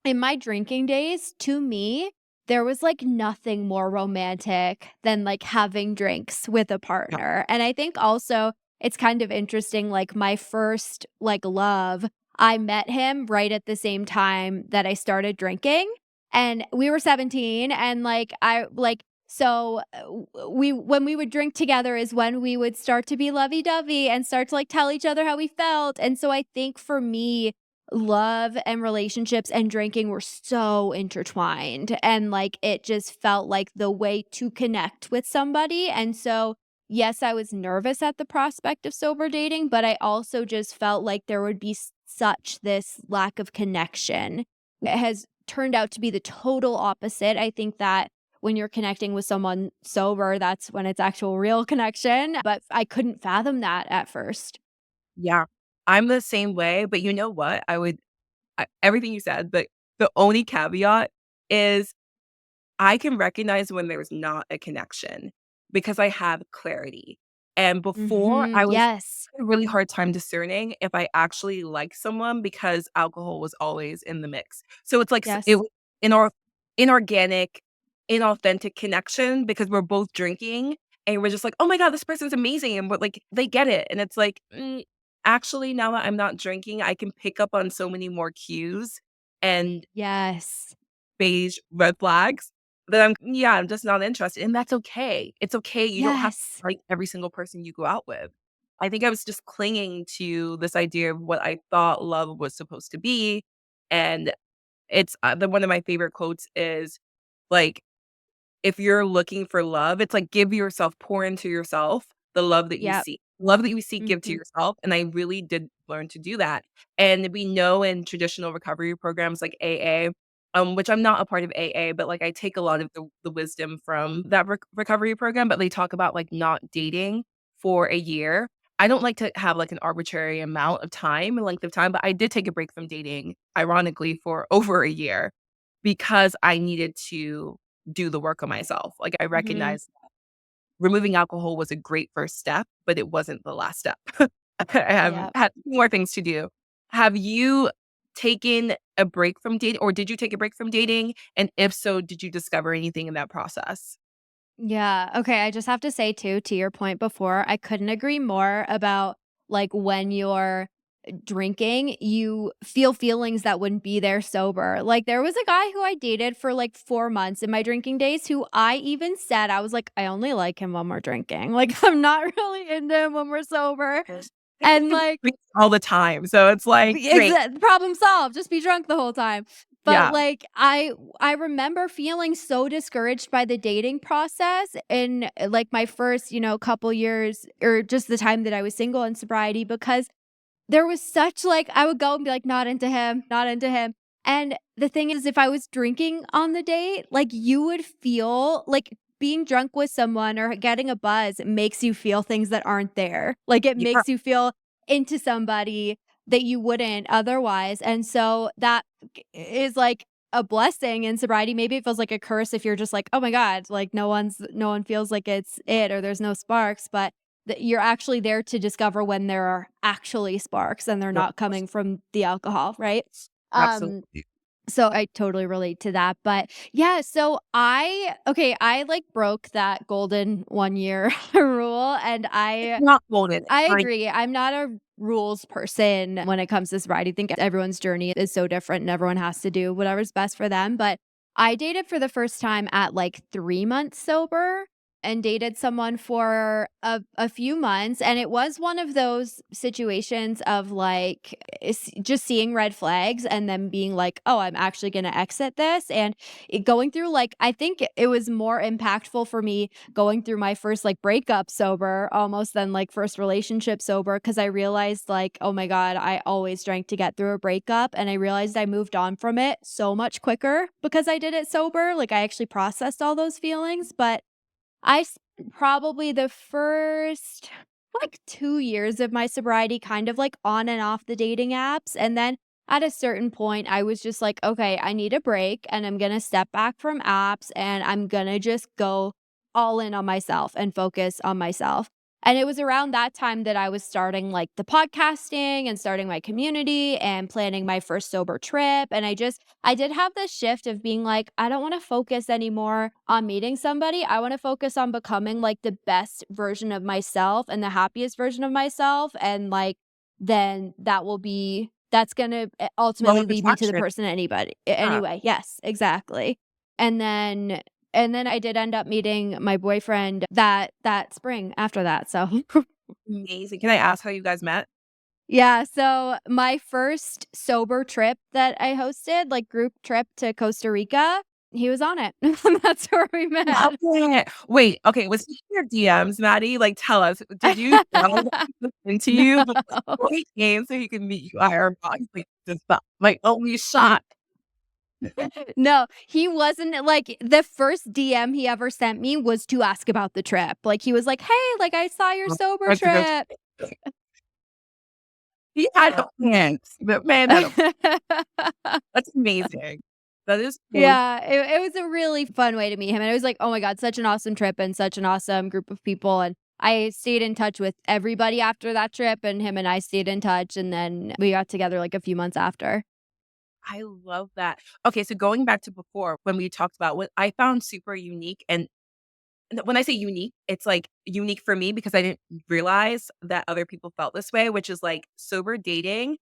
in my drinking days, to me, there was, like, nothing more romantic than, like, having drinks with a yeah, partner, and I think also it's kind of interesting, like, my first, like, love, I met him right at the same time that I started drinking, and we were 17, and, like, I like, so, we when we would drink together is when we would start to be lovey-dovey and start to, like, tell each other how we felt, and so I think for me, love and relationships and drinking were so intertwined, and, like, it just felt like the way to connect with somebody, and so, yes, I was nervous at the prospect of sober dating, but I also just felt like there would be such this lack of connection. It has turned out to be the total opposite. I think that when you're connecting with someone sober, that's when it's actual real connection, but I couldn't fathom that at first. yeah. I'm the same way, but you know what? Everything you said, but the only caveat is I can recognize when there's not a connection because I have clarity. And before, Mhm, I was yes. having a really hard time discerning if I actually like someone because alcohol was always in the mix. So it's like it Yes. was inorganic, inauthentic connection because we're both drinking and we're just like, "Oh my god, this person's amazing," and we're like, they get it, and it's like, actually, now that I'm not drinking, I can pick up on so many more cues and Yes. beige red flags that I'm just not interested, and that's okay. It's okay, you don't have to Yes. like every single person you go out with. I think I was just clinging to this idea of what I thought love was supposed to be, and it's, the one of my favorite quotes is, like, if you're looking for love, it's like give yourself, pour into yourself the love that you Yep. seek. Love that you seek, give to Mhm. yourself, and I really did learn to do that. And we know in traditional recovery programs like AA, which I'm not a part of AA, but like I take a lot of the wisdom from that recovery program. But they talk about like not dating for a year. I don't like to have like an arbitrary amount of time, length of time, but I did take a break from dating, ironically, for over a year because I needed to do the work on myself. Like, I Mhm. recognized removing alcohol was a great first step, but it wasn't the last step. I have Yep. had more things to do. Have you taken a break from dating or did you take a break from dating? And if so, did you discover anything in that process? Yeah. Okay, I just have to say too, to your point before, I couldn't agree more about, like, when you're drinking, you feel feelings that wouldn't be there sober. Like, there was a guy who I dated for, like, 4 months in my drinking days who I even said, I was like, "I only like him when we're drinking." Like, I'm not really into him when we're sober. Yes. And, like, All the time. So it's like, great. Problem solved, just be drunk the whole time. But, Yeah. like, I remember feeling so discouraged by the dating process in, like, my first, couple years or just the time that I was single in sobriety because there was such, like I would go and be like, "Not into him, not into him." And the thing is, if I was drinking on the date, like, you would feel like being drunk with someone or getting a buzz makes you feel things that aren't there. Like, it Yeah, makes you feel into somebody that you wouldn't otherwise, and so that is, like, a blessing in sobriety. Maybe it feels like a curse if you're just like, "Oh my god," like, no one feels like it's it or there's no sparks, but that you're actually there to discover when there are actually sparks and they're yeah, not coming from the alcohol, right? Um, absolutely. so I totally relate to that, but yeah, so I like broke that golden 1 year rule and It's not golden. It's I like agree. I'm not a rules person when it comes to sobriety. I think everyone's journey is so different and everyone has to do whatever's best for them. But I dated for the first time at like 3 months sober and dated someone for a few months. And it was one of those situations of like just seeing red flags and then being like, oh, I'm actually going to exit this. And going through like, I think it was more impactful for me going through my first like breakup sober almost than like first relationship sober because I realized like, oh my God, I always drank to get through a breakup. And I realized I moved on from it so much quicker because I did it sober. Like I actually processed all those feelings. But I spent probably the first like 2 years of my sobriety kind of like on and off the dating apps. And then at a certain point, I was just like, okay, I need a break and I'm going to step back from apps and I'm going to just go all in on myself and focus on myself. And it was around that time that I was starting like the podcasting and starting my community and planning my first sober trip. And I did have this shift of being like, I don't want to focus anymore on meeting somebody. I want to focus on becoming like the best version of myself and the happiest version of myself. And like, then that's going to law ultimately of lead me to the attraction. person Yeah, anyway. Yes, exactly. And then and then I did end up meeting my boyfriend that spring after that, so amazing. Can I ask how you guys met? yeah, so my first sober trip that I hosted, like, group trip to Costa Rica, he was on it. That's where we Love met. it. Wait, okay, was he in your DMs, Maddie? Like, tell us, did you tell him into No. you before he came so he could meet you IRL? He's like, "This is my only shot." No, he wasn't like, the first DM he ever sent me was to ask about the trip. Like, he was like, "Hey, like, I saw your sober Went to go trip." he had a plan. The man had a that's amazing. That is really Yeah, it was a really fun way to meet him, and it was like, oh my god, such an awesome trip and such an awesome group of people, and I stayed in touch with everybody after that trip, and him and I stayed in touch, and then we got together, like, a few months after. I love that. Okay, so going back to before when we talked about what I found super unique and when I say unique, it's, like, unique for me because I didn't realize that other people felt this way, which is, like, sober dating,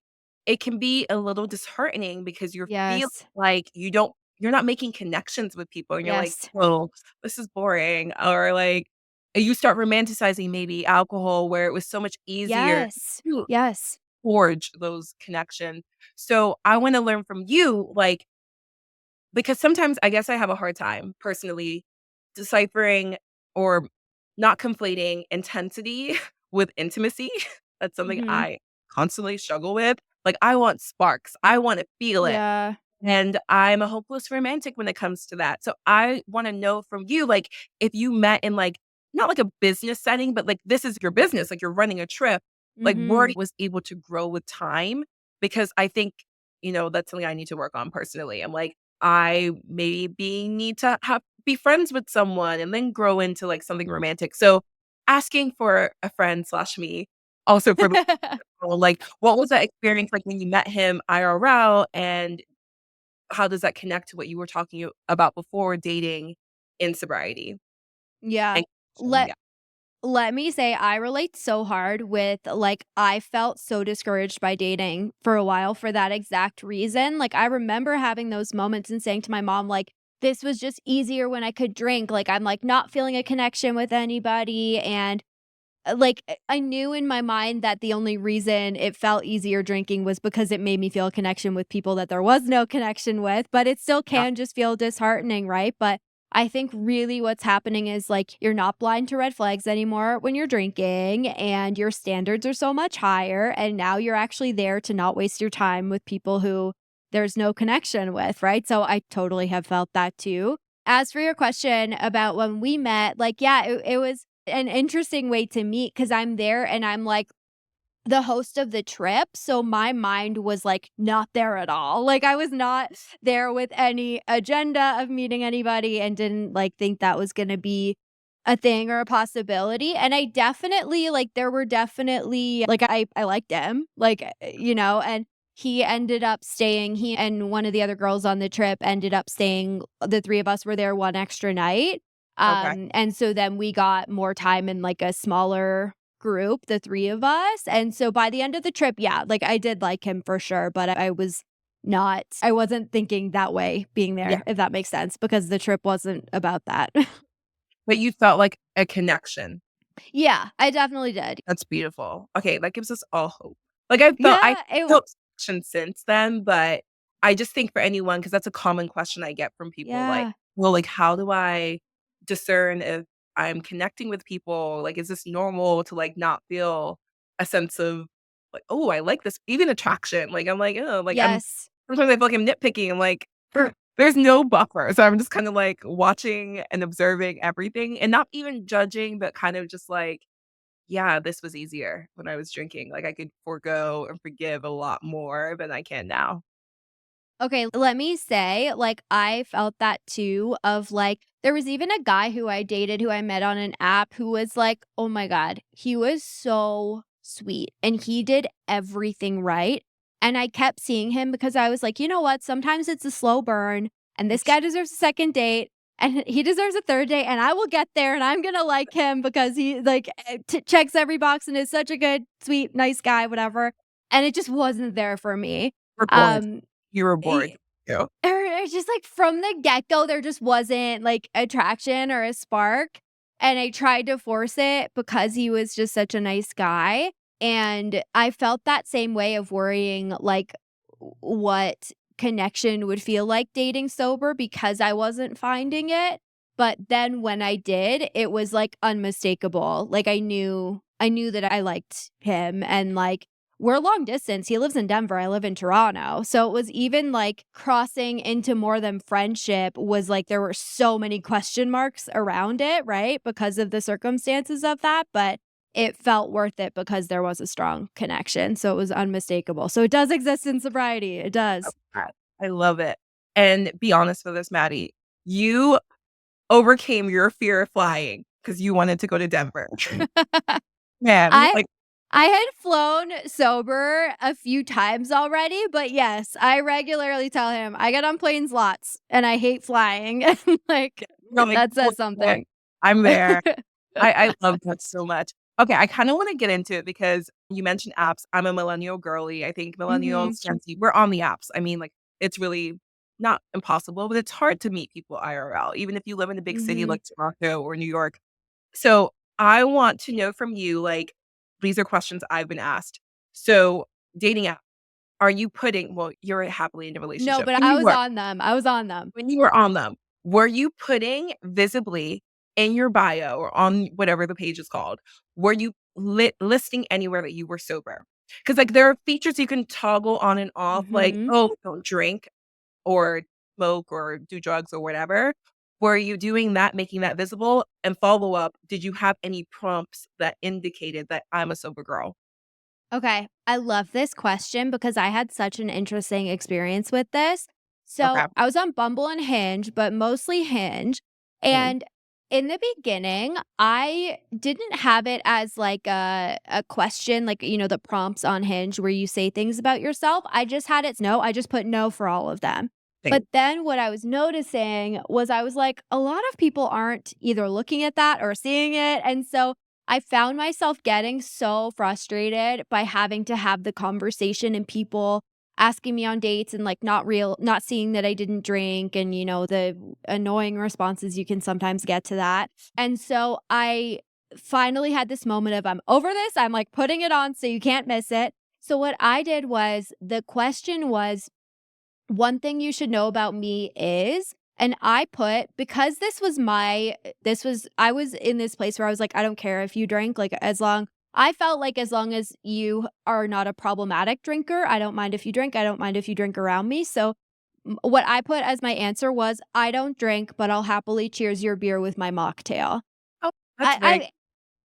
it can be a little disheartening because you feel Yes. like you're not making connections with people, and you're like, Yes. "Well, this is boring," or, like, you start romanticizing maybe alcohol where it was so much easier Yes. to Yes. forge those connections. So, I wanna learn from you, like because sometimes I guess I have a hard time personally deciphering or not conflating intensity with intimacy. That's something Mhm. I constantly struggle with. Like, I want sparks. I wanna feel it. Yeah. And I'm a hopeless romantic when it comes to that. So I wanna know from you, like, if you met in, like, not like a business setting, but, like, this is your business, like, you're running a trip, like, where Mhm. was able to grow with time? Because I think, that's something I need to work on personally. I'm like, I maybe need to have be friends with someone and then grow into, like, something romantic. So asking for a friend/me slash me also for like, what was that experience like when you met him IRL, and how does that connect to what you were talking about before dating in sobriety? Yeah. And Let yeah. Let me say I relate so hard with like, I felt so discouraged by dating for a while for that exact reason. Like, I remember having those moments and saying to my mom, like, this was just easier when I could drink. Like, I'm like not feeling a connection with anybody. And I knew in my mind that the only reason it felt easier drinking was because it made me feel a connection with people that there was no connection with, but it still Yeah. can just feel disheartening, right? But I think really what's happening is, like, you're not blind to red flags anymore when you're drinking, and your standards are so much higher, and now you're actually there to not waste your time with people who there's no connection with, right? So I totally have felt that too. As for your question about when we met, like, yeah, it was an interesting way to meet because 'cause I'm there and I'm, like, the host of the trip, so my mind was, like, not there at all. Like, I was not there with any agenda of meeting anybody and didn't, like, think that was gonna be a thing or a possibility, and I definitely like, there were definitely like, I liked him, like, and he ended up staying he and one of the other girls on the trip ended up staying the 3 of us were there 1 extra night, Okay. and so then we got more time in, like, a smaller group, the 3 of us, and so by the end of the trip, yeah, like, I did like him for sure, but I wasn't thinking that way being Yeah. there, if that makes sense, because the trip wasn't about that. But you felt like a connection. Yeah, I definitely did. That's beautiful. Okay, that gives us all hope. Like, I Yeah, felt connection since then, but I just think for anyone, because that's a common question I get from people, like, yeah. "Well, like, how do I discern if I'm connecting with people? Like, is this normal to, like, not feel a sense of, like, oh, I like this,' even attraction?" Like, I'm like, "Oh," like, Yes. sometimes I feel like I'm nitpicking, I'm like, there's no buffer, so I'm just kinda, like, watching and observing everything and not even judging, but kind of just like, yeah, this was easier when I was drinking, like, I could forego and forgive a lot more than I can now. Okay, let me say, like, I felt that too of, like there was even a guy who I dated who I met on an app who was like, oh my god, he was so sweet, and he did everything right, and I kept seeing him because I was like, "You know what? Sometimes it's a slow burn, and this guy deserves a second date, and he deserves a third date, and I will get there, and I'm gonna like him because he, like, checks every box and is such a good, sweet, nice guy, whatever," and it just wasn't there for me. We're bored. Um You were bored. E Yeah. or just, like, from the get-go, there just wasn't, like, attraction or a spark, and I tried to force it because he was just such a nice guy, and I felt that same way of worrying, like, what connection would feel like dating sober because I wasn't finding it, but then when I did, it was, like, unmistakable, like, I knew that I liked him and, like, we're long distance. He lives in Denver, I live in Toronto. So it was even, like, crossing into more than friendship was, like, there were so many question marks around it, right, because of the circumstances of that, but it felt worth it because there was a strong connection, so it was unmistakable. So it does exist in sobriety, it does. I love it. And be honest with us, Maddie, you overcame your fear of flying because you wanted to go to Denver. Man, I like, I had flown sober a few times already, but yes, I regularly tell him, "I get on planes lots, and I hate flying," and, like, you're like, that says something. I'm there. I love that so much. Okay, I kinda wanna get into it because you mentioned apps. I'm a millennial girly. I think Mhm, millennials, Gen Z, we're on the apps. I mean, like, it's really not impossible, but it's hard to meet people IRL, even if you live in a big city mhm. like Toronto or New York. So, I want to know from you, like, these are questions I've been asked. So, dating app, are you putting well, you're happily in a No, relationship. but I was on them, I was on them. When you were on them, were you putting visibly in your bio or on whatever the page is called, were you listing anywhere that you were sober? Because like, there are features you can toggle on and off, like, Mhm. "Oh, don't drink or smoke or do drugs or whatever." Were you doing that, making that visible? And follow-up, did you have any prompts that indicated that I'm a sober girl? Okay, I love this question because I had such an interesting experience with this. So, Okay. I was on Bumble and Hinge, but mostly Hinge, Mm. and in the beginning, I didn't have it as like a question, like, the prompts on Hinge where you say things about yourself. I just had it no, I just put no for all of them. But Same. then what I was noticing was I was like, a lot of people aren't either looking at that or seeing it, and so I found myself getting so frustrated by having to have the conversation and people asking me on dates and, like, not seeing that I didn't drink and, the annoying responses you can sometimes get to that. And so I finally had this moment of, "I'm over this, I'm, like, putting it on so you can't miss it." So what I did was the question was, "One thing you should know about me is," And I put because I was in this place where I was like, I don't care if you drink, like, I felt like as long as you are not a problematic drinker, I don't mind if you drink. I don't mind if you drink around me. So what I put as my answer was, I don't drink, but I'll happily cheers your beer with my mocktail. Oh, that's very I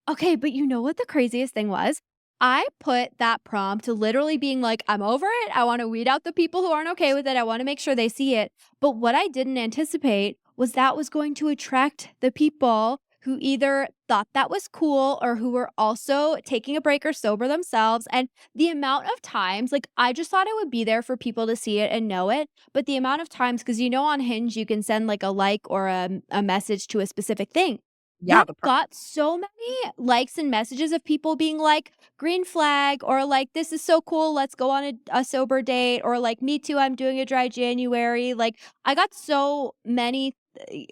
Okay, but you know what the craziest thing was? I put that prompt to literally being like, I'm over it. I want to weed out the people who aren't okay with it. I want to make sure they see it. But what I didn't anticipate was that was going to attract the people who either thought that was cool or who were also taking a break or sober themselves. And the amount of times, like, I just thought it would be there for people to see it and know it. But the amount of times, because on Hinge, you can send like a like or a message to a specific thing. yeah, That the got so many likes and messages of people being like, "Green flag," or like, "This is so cool, let's go on a sober date," or like, "Me too, I'm doing a dry January." Like, I got so many,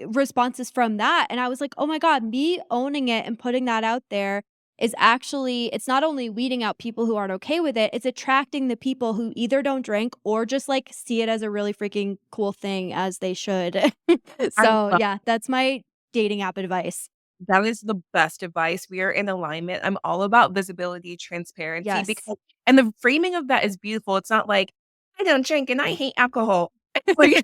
responses from that, and I was like, "Oh my god," me owning it and putting that out there is actually it's not only weeding out people who aren't okay with it, it's attracting the people who either don't drink or just, like, see it as a really freaking cool thing as they should. I So, love yeah, that's my dating app advice. that is the best advice. We are in alignment. I'm all about visibility, transparency, Yes. because and the framing of that is beautiful. It's not like, "I don't drink and I hate alcohol." Like,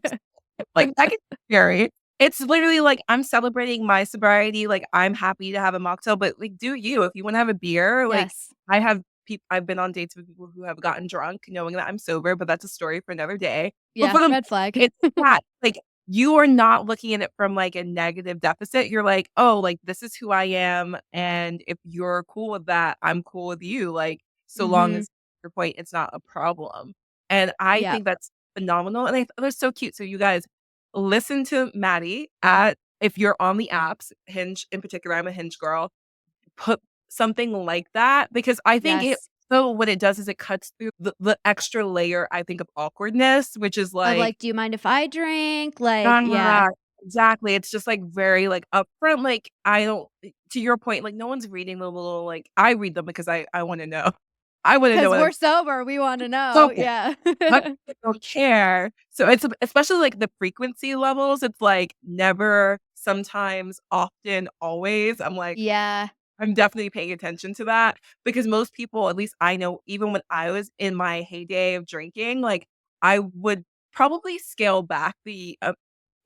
like, that gets scary. It's literally like, I'm celebrating my sobriety, like, I'm happy to have a mocktail, but, like, do you. If you wanna have a beer, like, Yes. I've been on dates with people who have gotten drunk knowing that I'm sober, but that's a story for another day. But Yeah, for them, red flag. it's that, like, you are not looking at it from, like, a negative deficit. You're like, "Oh, like, this is who I am, and if you're cool with that, I'm cool with you." Like, so long Mhm. as your point, it's not a problem. And I Yep. think that's phenomenal, and they're so cute. So you guys listen to Maddie at if you're on the apps, Hinge in particular, I'm a Hinge girl, put something like that because I think it Yes. so what it does is it cuts through the extra layer, I think, of awkwardness, which is Of like, like, "Do you mind if I drink?" Like, yeah. ah, exactly. It's just like very like upfront. Like I don't to your point, like no one's reading the little like I read them because I want to know. I want to know 'Cause what we're sober, we wanna so know. Yeah. I don't care. So it's especially, like, the frequency levels, it's, like, never, sometimes, often, always. I'm like, Yeah. I'm definitely paying attention to that because most people, at least I know, even when I was in my heyday of drinking, like, I would probably scale back the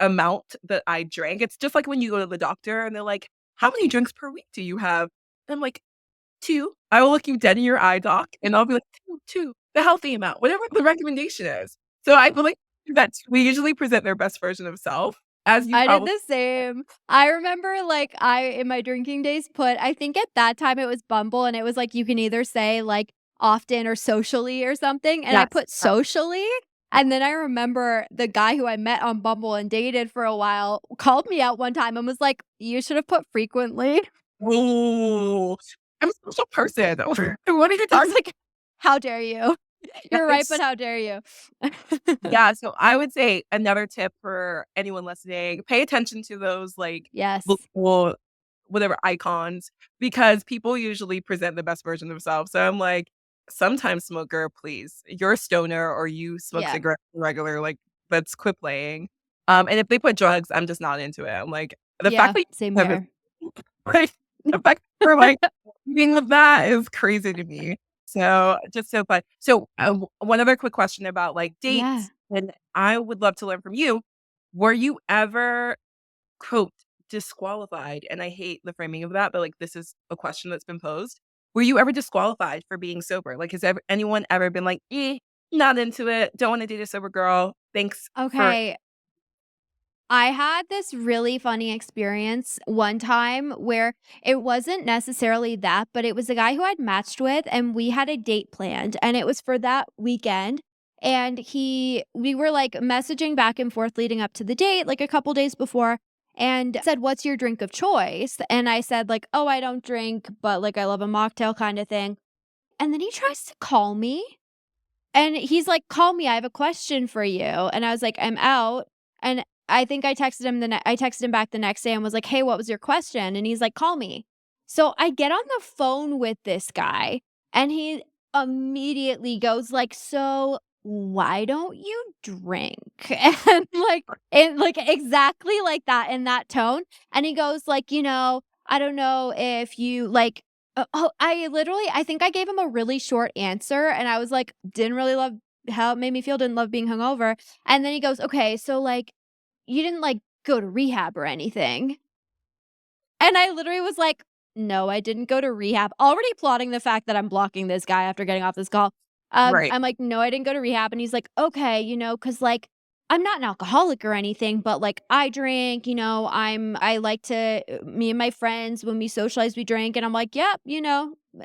amount that I drank. It's just like when you go to the doctor and they're like, "How many drinks per week do you have?" And I'm like, 2. I will look you dead in your eye, doc, and I'll be like, 2, the healthy amount, whatever the recommendation is. So I feel like that we usually present their best version of self, as you I did probably the same. I remember, like, in my drinking days I think at that time it was Bumble, and it was like you can either say, like, often or socially or something, and I yes. put socially, and then I remember the guy who I met on Bumble and dated for a while called me out one time and was like, "You should have put frequently." Ooh, I'm a social person. What are you I was talking like, "How dare you? You're right, but about? how dare you?" Yeah, so I would say another tip for anyone listening, pay attention to those, like, Yes. well, whatever icons, because people usually present the best version of themselves. So I'm like, sometimes smoker, please. You're a stoner or you smoke Yeah. cigarettes regular, like, let's quit playing. And if they put drugs, I'm just not into it. I'm like, the fact Yeah, that same you have it, here. like, the fact that you're, like, eating with that is crazy to me. So, just so fun. So, one other quick question about, like, Yeah. dates, and I would love to learn from you. Were you ever, quote, "disqualified," and I hate the framing of that, but, like, this is a question that's been posed. Were you ever disqualified for being sober? Like, has anyone ever been like, not into it, don't wanna date a sober girl, thanks for" Okay. I had this really funny experience one time where it wasn't necessarily that, but it was a guy who I'd matched with and we had a date planned and it was for that weekend. And we were like messaging back and forth leading up to the date, like a couple days before, and said, "What's your drink of choice?" And I said, like, "Oh, I don't drink, but like I love a mocktail kind of thing." And then he tries to call me and he's like, "Call me, I have a question for you." And I was like, "I'm out." And I think I texted him back the next day and was like, "Hey, what was your question?" And he's like, "Call me." So I get on the phone with this guy and he immediately goes like so "Why don't you drink?" And exactly like that in that tone, and he goes like, "I don't know if you like." I think I gave him a really short answer, and I was like, "Didn't really love how it made me feel, didn't love being hungover." And then he goes, "Okay, so, like, you didn't, like, go to rehab or anything?" And I literally was like, "No, I didn't go to rehab." Already plotting the fact that I'm blocking this guy after getting off this call. Right. I'm like, "No, I didn't go to rehab." And he's like, "Okay, cause like, I'm not an alcoholic or anything, but, like, I drink, I like to me and my friends, when we socialize, we drink." And I'm like, "Yep,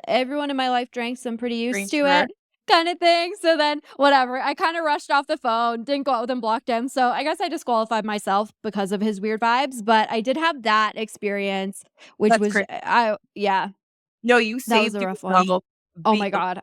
everyone in my life drinks, so I'm pretty used Green to sugar. it." Kinda thing. So then, whatever, I kinda rushed off the phone, didn't go out with him, blocked him, so I guess I disqualified myself because of his weird vibes, but I did have that experience, which That's was crazy. I yeah, No, you that was a saved rough one. yourself Oh be my god,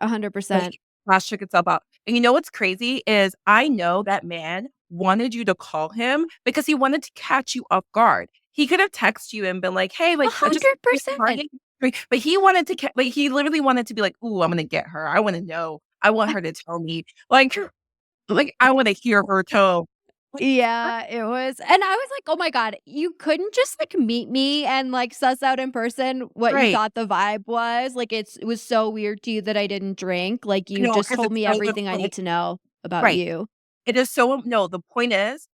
like, 100%. flash took itself out. And you know what's crazy is I know that man wanted you to call him because he wanted to catch you off guard. He could have texted you and been like, "Hey, like, just 100%. target," but he wanted to like, he literally wanted to be like, "Ooh, I'm gonna get her. I wanna know. I want her to tell me." Like, I wanna hear her tone. Like, Yeah, it was and I was like, "Oh my god, you couldn't just, like, meet me and, like, suss out in person what you right. thought the vibe was?" Like, it was so weird to you that I didn't drink, like, I you know, just 'cause told it's me so everything I need important. to know about Right. you. It is so no, the point is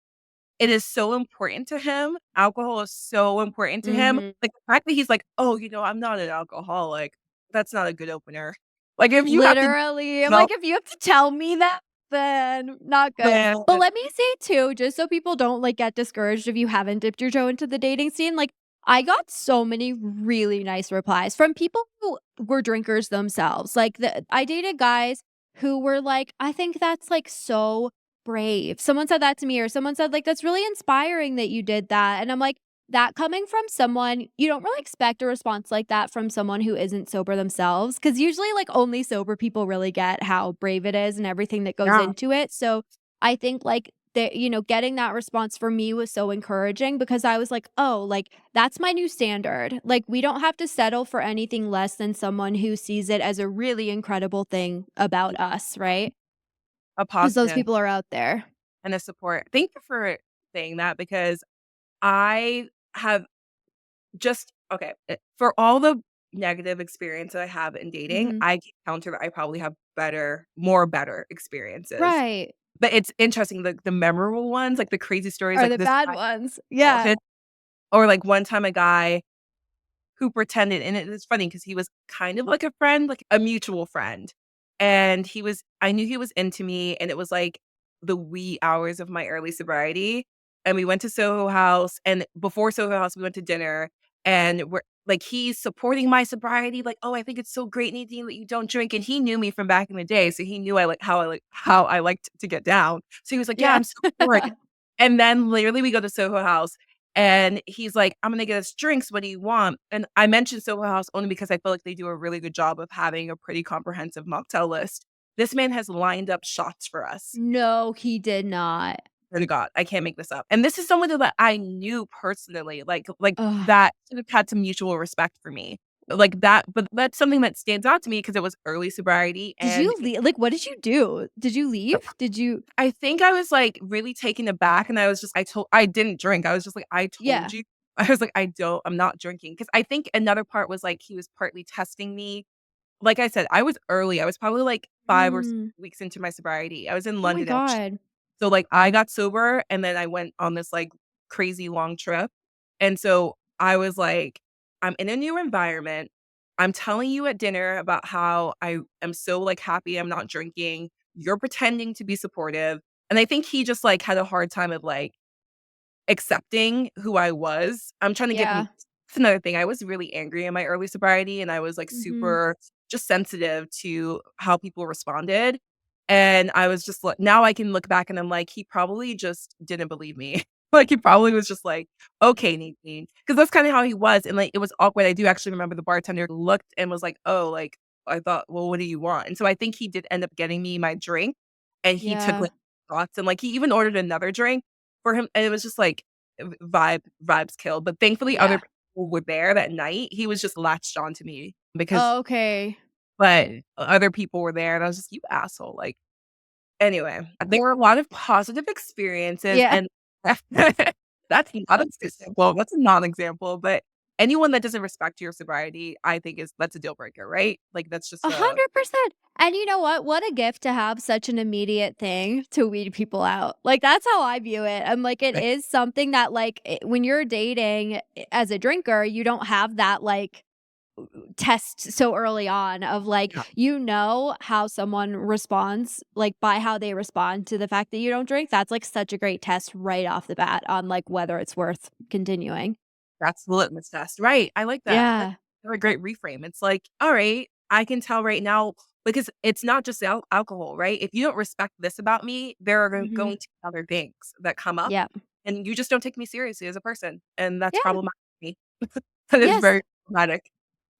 it is so important to him. Alcohol is so important to him. Mhm. Like, the fact that he's like, "Oh, I'm not an alcoholic," that's not a good opener. Like, if you have to Literally, I'm tell like, if you have to tell me that, then not good. man, But let me say too, just so people don't, like, get discouraged if you haven't dipped your toe into the dating scene, like, I got so many really nice replies from people who were drinkers themselves. Like, I dated guys who were like, "I think that's, like, so brave." Someone said that to me, or someone said, like, "That's really inspiring that you did that." And I'm like, that coming from someone you don't really expect a response like that from someone who isn't sober themselves, because usually, like, only sober people really get how brave it is and everything that goes yeah, into it, so I think, like, getting that response for me was so encouraging because I was like, "Oh, like, that's my new standard." Like, we don't have to settle for anything less than someone who sees it as a really incredible thing about us, right? a Because those positive people are out there. and a support. Thank you for saying that because I have just okay, for all the negative experience that I have in dating, Mhm. I can counter that I probably have better experiences. Right. But it's interesting, the memorable ones, like the crazy stories, Are like the this bad guy ones. called Yeah. his or like one time a guy who pretended and it's funny because he was kind of like a friend, like a mutual friend, and I knew he was into me, and it was, like, the wee hours of my early sobriety, and we went to Soho House, and before Soho House, we went to dinner, and we're like, he's supporting my sobriety, like, "Oh, I think it's so great, Nadine, that you don't drink," and he knew me from back in the day, so he knew how I liked to get down, so he was like, "Yeah, Yeah. I'm so for it," and then literally we go to Soho House, and he's like, "I'm gonna get us drinks, what do you want?" And I mentioned Soho House only because I feel like they do a really good job of having a pretty comprehensive mocktail list. This man has lined up shots for us. No, he did not. Swear to God, I can't make this up. And this is someone that I knew personally, like Ugh. that sort of had some mutual respect for me. Like that, but that's something that stands out to me because it was early sobriety Did and you leave? Like, what did you do? Did you leave? Did you I think I was, like, really taken aback, and I didn't drink, I was just like, "I Yeah. told you." I was like, I'm not drinking because I think another part was, like, he was partly testing me. Like I said, I was early, I was probably, like, 5 or 6 Mm. weeks into my sobriety. I was in Oh my London, actually. god. So, like, I got sober, and then I went on this, like, crazy long trip, and so I was like, "I'm in a new environment. I'm telling you at dinner about how I am so, like, happy I'm not drinking. You're pretending to be supportive." And I think he just, like, had a hard time of, like, accepting who I was. I'm trying to give him Yeah. that's another thing. I was really angry in my early sobriety, and I was, like, Mhm. super just sensitive to how people responded, and I was just like now I can look back and I'm like, "He probably just didn't believe me." Like, he probably was just like, "Okay, Nadine," because that's kinda how he was, and, like, it was awkward. I do actually remember the bartender looked and was like, "Oh," like, I thought, "Well, what do you want?" And so I think he did end up getting me my drink, and he took, Yeah. like, shots, and, like, he even ordered another drink for him, and it was just like vibes killed, but thankfully other Yeah. people were there that night. He was just latched on to me because Oh, okay. but other people were there and I was just, "You asshole," like, Anyway, there were a lot of positive experiences, Yeah. and that's not an example. That's a non-example, but anyone that doesn't respect your sobriety, I think that's a deal breaker, right? Like that's just a 100%. And you know what? What a gift to have such an immediate thing to weed people out. Like, that's how I view it. I'm like, it is something that, like, when you're dating as a drinker, you don't have that, like, test so early on of like, yeah, you know how someone responds, like, by how they respond to the fact that you don't drink. That's like such a great test right off the bat on like whether it's worth continuing. that's the litmus test, right? I like that. That's Yeah. a great reframe. It's like, all right, I can tell right now because it's not just alcohol, right? If you don't respect this about me, there are Mhm. going to be other things that come up, Yeah. and you just don't take me seriously as a person, and that's Yeah. problematic for me. That is Yes. very problematic.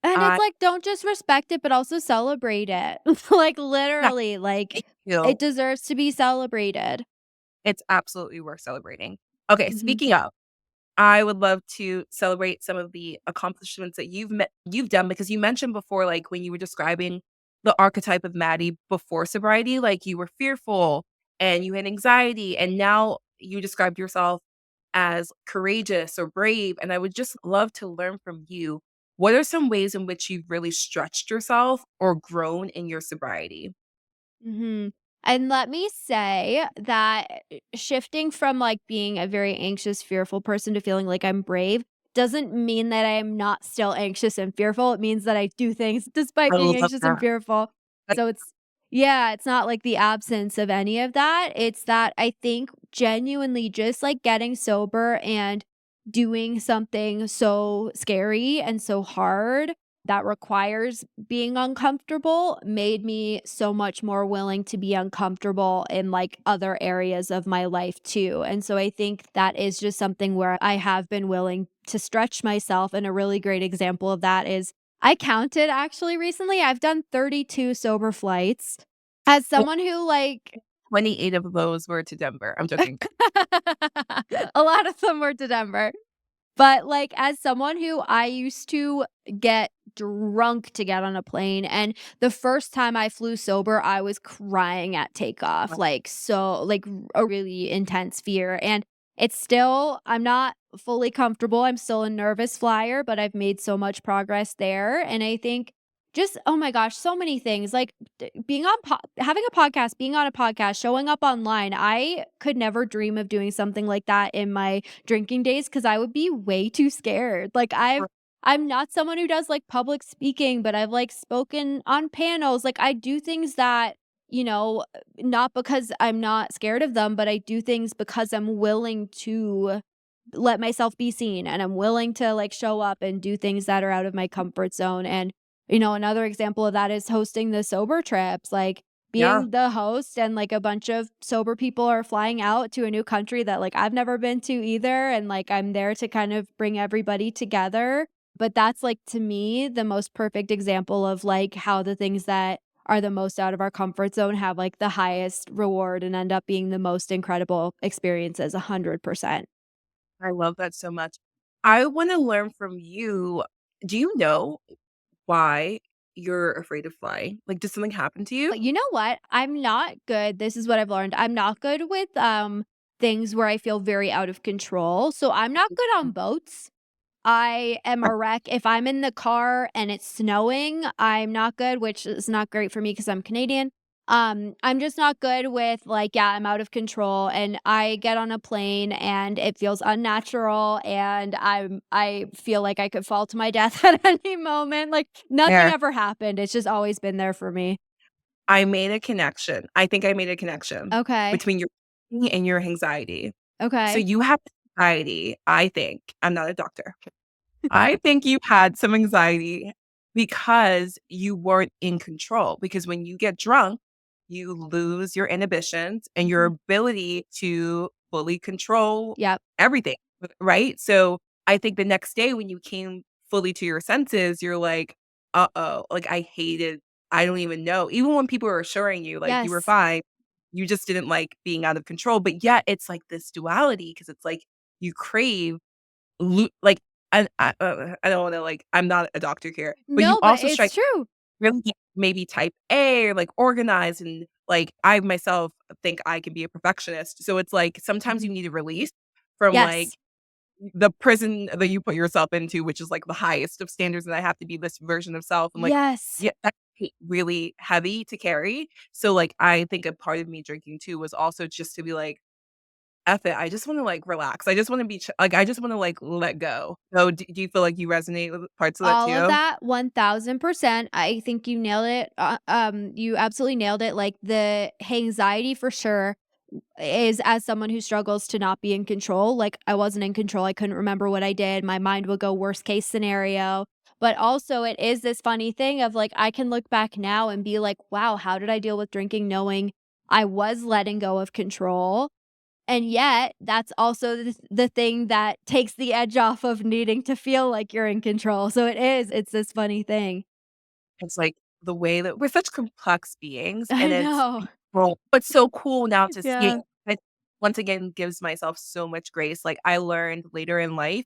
And it's I like, don't just respect it, but also celebrate it. Like, Yeah, literally, like, thank you. it deserves to be celebrated. It's absolutely worth celebrating. Okay, Mhm. speaking of, I would love to celebrate some of the accomplishments that you've done because you mentioned before, like when you were describing the archetype of Maddie before sobriety, like you were fearful and you had anxiety, and now you described yourself as courageous or brave. And I would just love to learn from you. What are some ways in which you've really stretched yourself or grown in your sobriety? Mhm. And let me say that shifting from, like, being a very anxious, fearful person to feeling like I'm brave doesn't mean that I am not still anxious and fearful. It means that I do things despite I being love anxious and that. fearful. Like, So it's yeah, it's not like the absence of any of that. It's that I think genuinely just, like, getting sober and doing something so scary and so hard that requires being uncomfortable made me so much more willing to be uncomfortable in like other areas of my life too. And so I think that is just something where I have been willing to stretch myself. And a really great example of that is I counted actually recently. I've done 32 sober flights. As someone who like 28 of those were to Denver. I'm joking. a lot of them were to Denver. But, like, as someone who I used to get drunk to get on a plane, and the first time I flew sober, I was crying at takeoff, like, so like, a really intense fear, and it's still I'm not fully comfortable, I'm still a nervous flyer, but I've made so much progress there, and I think just oh my gosh, so many things, like, being on having a podcast, being on a podcast, showing up online, I could never dream of doing something like that in my drinking days because I would be way too scared. Like I'm not someone who does like public speaking, but I've like spoken on panels. Like I do things that, not because I'm not scared of them, but I do things because I'm willing to let myself be seen and I'm willing to like show up and do things that are out of my comfort zone. And, another example of that is hosting the sober trips. Like Yeah, being the host and like a bunch of sober people are flying out to a new country that like I've never been to either and like I'm there to kind of bring everybody together. But that's like to me the most perfect example of like how the things that are the most out of our comfort zone have like the highest reward and end up being the most incredible experiences 100%. I love that so much. I wanna learn from you. Do you know why you're afraid of flying? Like, did something happen to you? But you know what? I'm not good. This is what I've learned. I'm not good with things where I feel very out of control. So I'm not good on boats. I am a wreck. If I'm in the car and it's snowing, I'm not good, which is not great for me because I'm Canadian. I'm just not good with like, yeah, I'm out of control and I get on a plane and it feels unnatural and I feel like I could fall to my death at any moment. Like nothing There. ever happened. It's just always been there for me. I made a connection. I think I made a connection Okay. between your and your anxiety. So Okay. you have anxiety, I think. I'm not a doctor. I think you had some anxiety because you weren't in control. Because when you get drunk, you lose your inhibitions and your Mhm. ability to fully control Yep. everything, right? So I think the next day when you came fully to your senses, you're like, uh oh, like I don't even know. Even when people were assuring you like you were Yes. fine, you just didn't like being out of control. But yet it's like this duality because it's like you crave like, I don't wanna, like I'm not a doctor here, but you No, but also it's strike true. really maybe type A or like organized and like I myself think I can be a perfectionist. So it's like sometimes you Mhm. need a release from like Yes. the prison that you put yourself into, which is like the highest of standards, and I have to be this version of self. I'm like, Yes. yeah, that's really heavy to carry. So like I think a part of me drinking too was also just to be like, F it. I just want to like relax. I just want to be like I just want to like let go. So do you feel like you resonate with parts of that All of too? that, 1000%. I think you nailed it. You absolutely nailed it. Like the anxiety for sure is as someone who struggles to not be in control. Like I wasn't in control. I couldn't remember what I did. My mind would go worst case scenario. But also it is this funny thing of like I can look back now and be like, wow, how did I deal with drinking knowing I was letting go of control? And yet, that's also the thing that takes the edge off of needing to feel like you're in control. So it's this funny thing. It's like the way that we're such complex beings, I and it's know. well, it's so cool now to see Yeah. it once again gives myself so much grace. Like I learned later in life,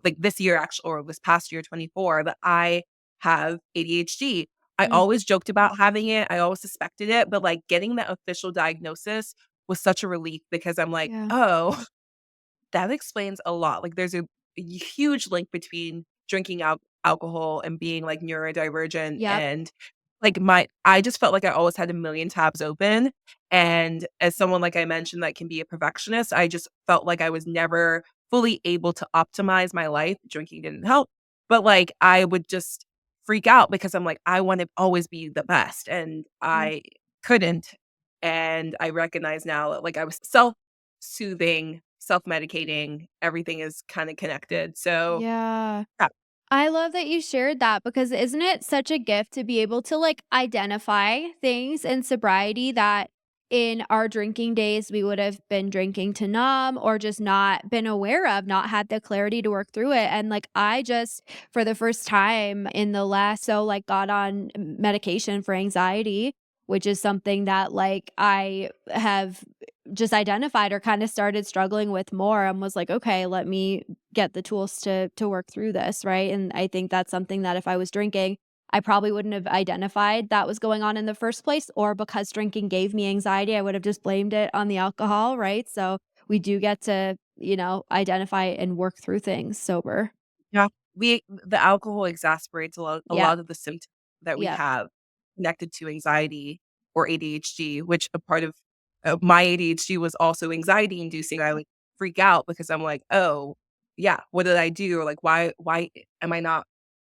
like this year actually, or this past year, 24, that I have ADHD. I Mm, always joked about having it. I always suspected it, but like getting that official diagnosis was such a relief because I'm like, yeah. oh, that explains a lot. Like, there's a huge link between drinking alcohol and being, like, neurodivergent, Yep. and, like, I just felt like I always had a million tabs open, and as someone, like I mentioned, that can be a perfectionist, I just felt like I was never fully able to optimize my life. Drinking didn't help, but, like, I would just freak out because I'm like, I wanna always be the best, and Mm, I couldn't, and I recognize now that, like, I was self-soothing, self-medicating, everything is kinda connected, so, yeah. yeah, I love that you shared that because isn't it such a gift to be able to like identify things in sobriety that in our drinking days we would have been drinking to numb or just not been aware of, not had the clarity to work through it. And like I just for the first time in the last so like got on medication for anxiety, which is something that like I have just identified or kind of started struggling with more and was like, okay, let me get the tools to work through this, right? And I think that's something that if I was drinking, I probably wouldn't have identified that was going on in the first place, or because drinking gave me anxiety, I would have just blamed it on the alcohol, right? So we do get to, identify and work through things sober. yeah, the alcohol exasperates a Yeah. lot of the symptoms that we Yep. have connected to anxiety or ADHD, which a part of my ADHD was also anxiety inducing. I would freak out because I'm like, "Oh, yeah, what did I do?" Or like, "Why am I not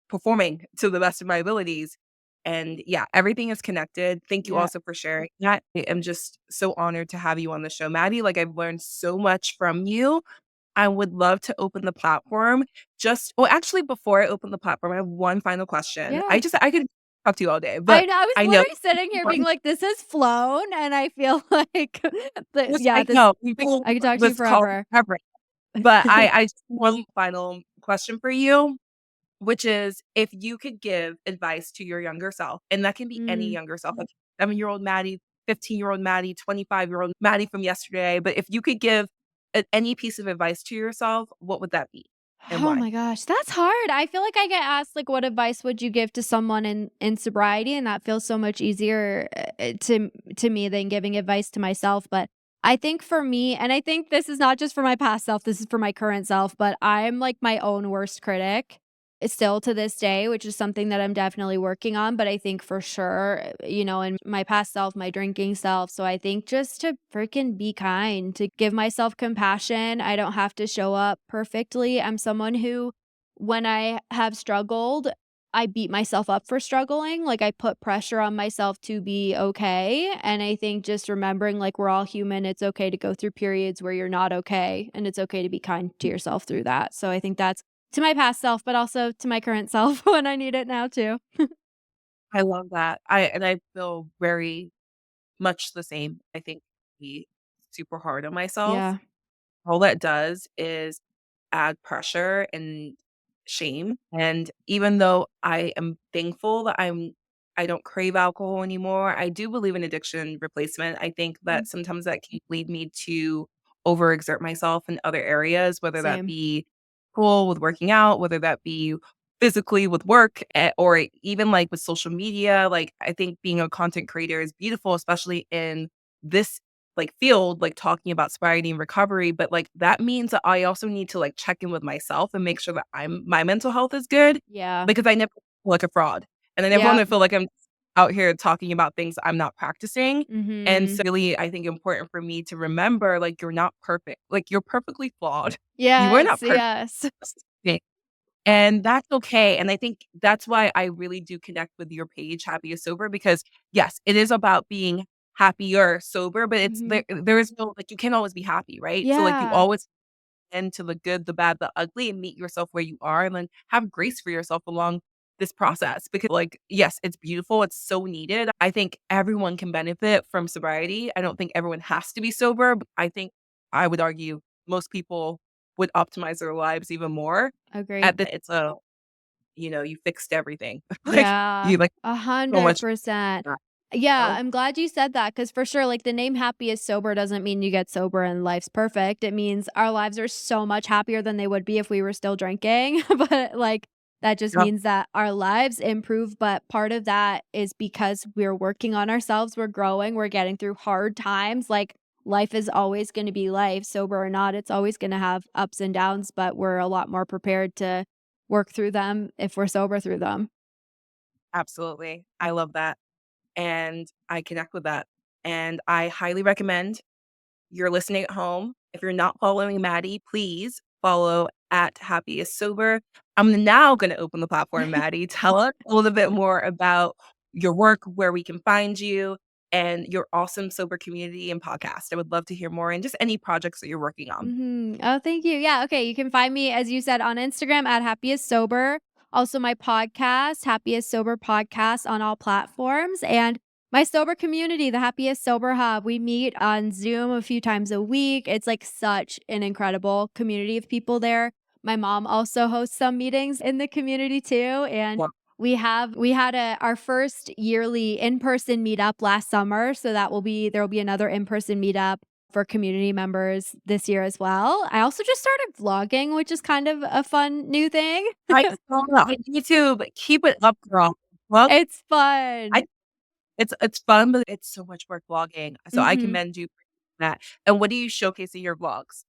performing to the best of my abilities?" And yeah, everything is connected. Thank you Yeah. also for sharing that. I am just so honored to have you on the show, Maddie. Like I've learned so much from you. I would love to open the platform. Actually, before I open the platform, I have one final question. Yeah. I could talk to you all day, I but know, I was I know literally sitting here being like, "This has flown," and I feel like yes, yeah, I this know we've been I could talk to you this call forever. forever, but I just one final question for you. Which is if you could give advice to your younger self, and that can be any Mm. younger self, like 7-year-old Maddie, 15-year-old Maddie, 25-year-old Maddie from yesterday, but if you could give any piece of advice to yourself, what would that be and Oh why? my gosh, that's hard. I feel like I get asked like what advice would you give to someone in sobriety and that feels so much easier to me than giving advice to myself, but I think for me and I think this is not just for my past self, this is for my current self, but I'm like my own worst critic. Still to this day, which is something that I'm definitely working on, but I think for sure, in my past self, my drinking self. So I think just to freaking be kind, to give myself compassion. I don't have to show up perfectly. I'm someone who, when I have struggled, I beat myself up for struggling. Like I put pressure on myself to be okay. And I think just remembering like we're all human, it's okay to go through periods where you're not okay. And it's okay to be kind to yourself through that. So I think that's to my past self, but also to my current self when I need it now too. I love that. I feel very much the same. I think be super hard on myself. Yeah, All that does is add pressure and shame, and even though I am thankful that I don't crave alcohol anymore, I do believe in addiction replacement. I think mm, that sometimes that can lead me to overexert myself in other areas, whether that same. be school with working out, whether that be physically with work, or even, like, with social media. Like, I think being a content creator is beautiful, especially in this, like, field, like, talking about sobriety and recovery, but, like, that means that I also need to, like, check in with myself and make sure that my mental health is good, Yeah. because I never feel like a fraud, and I never Yep. wanna feel like I'm out here talking about things I'm not practicing, and Mhm. so really, I think important for me to remember, like, you're not perfect, like, you're perfectly flawed. You are Yes, not perfect. yes. And that's okay, and I think that's why I really do connect with your page, Happiest Sober, because, yes, it is about being happier sober, but it's Mhm. there is no like, you can't always be happy, right? So, like, you Yeah. always into the good, the bad, the ugly, and meet yourself where you are, and then have grace for yourself along this process, because, like, yes, it's beautiful, it's so needed. I think everyone can benefit from sobriety. I don't think everyone has to be sober, but I think I would argue most people would optimize their lives even more Agreed. at the it's a you fixed everything. Like, Yeah, you, like, so much 100%. uh, Yeah, oh, I'm glad you said that because for sure, like, the name Happiest Sober doesn't mean you get sober and life's perfect. It means our lives are so much happier than they would be if we were still drinking, but, like, that just yeah, means that our lives improve, but part of that is because we're working on ourselves, we're growing, we're getting through hard times, like, life is always gonna be life, sober or not, it's always gonna have ups and downs, but we're a lot more prepared to work through them if we're sober through them. absolutely. I love that, and I connect with that, and I highly recommend you're listening at home. If you're not following Maddie, please follow at Happiest Sober. I'm now gonna open the platform, Maddie. Tell us a little bit more about your work, where we can find you, and your awesome sober community and podcast. I would love to hear more and just any projects that you're working on. Mhm. Oh, thank you. Yeah, okay, you can find me, as you said, on Instagram at Happiest Sober. Also my podcast, Happiest Sober Podcast on all platforms, and my sober community, the Happiest Sober Hub. We meet on Zoom a few times a week. It's, like, such an incredible community of people there. My mom also hosts some meetings in the community too, and Well, we had our first yearly in-person meetup last summer, so there will be another in-person meetup for community members this year as well. I also just started vlogging, which is kind of a fun new thing. I saw that on YouTube. Keep it up, girl. Well, It's I fun. it's fun, but it's so much work vlogging. So I Mhm. commend you for that. And what do you showcase in your vlogs?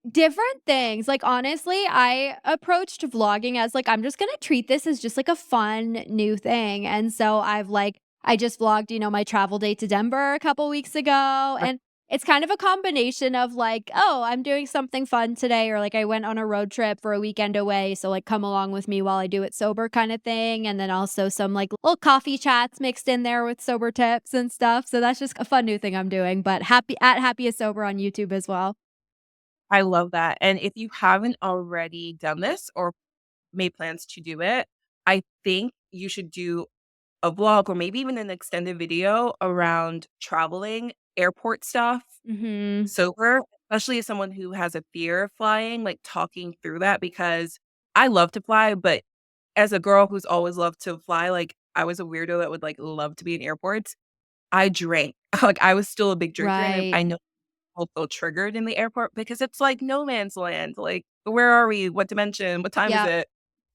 Different things. Like, honestly, I approached vlogging as, like, I'm just gonna treat this as just, like, a fun new thing, and so I just vlogged, my travel day to Denver a couple weeks ago, and it's kind of a combination of, like, "Oh, I'm doing something fun today," or, like, "I went on a road trip for a weekend away, so, like, come along with me while I do it sober," kinda thing, and then also some, like, little coffee chats mixed in there with sober tips and stuff, so that's just a fun new thing I'm doing, but Happiest Sober on YouTube as well. I love that, and if you haven't already done this or made plans to do it, I think you should do a vlog or maybe even an extended video around traveling, airport stuff, Mhm. sober, especially as someone who has a fear of flying, like, talking through that because I love to fly, but as a girl who's always loved to fly, like, I was a weirdo that would, like, love to be in airports. I drank. Like, I was still a big drinker, and Right. I know people feel triggered in the airport because it's like no man's land. Like, where are we? What dimension? What time is Yep. it?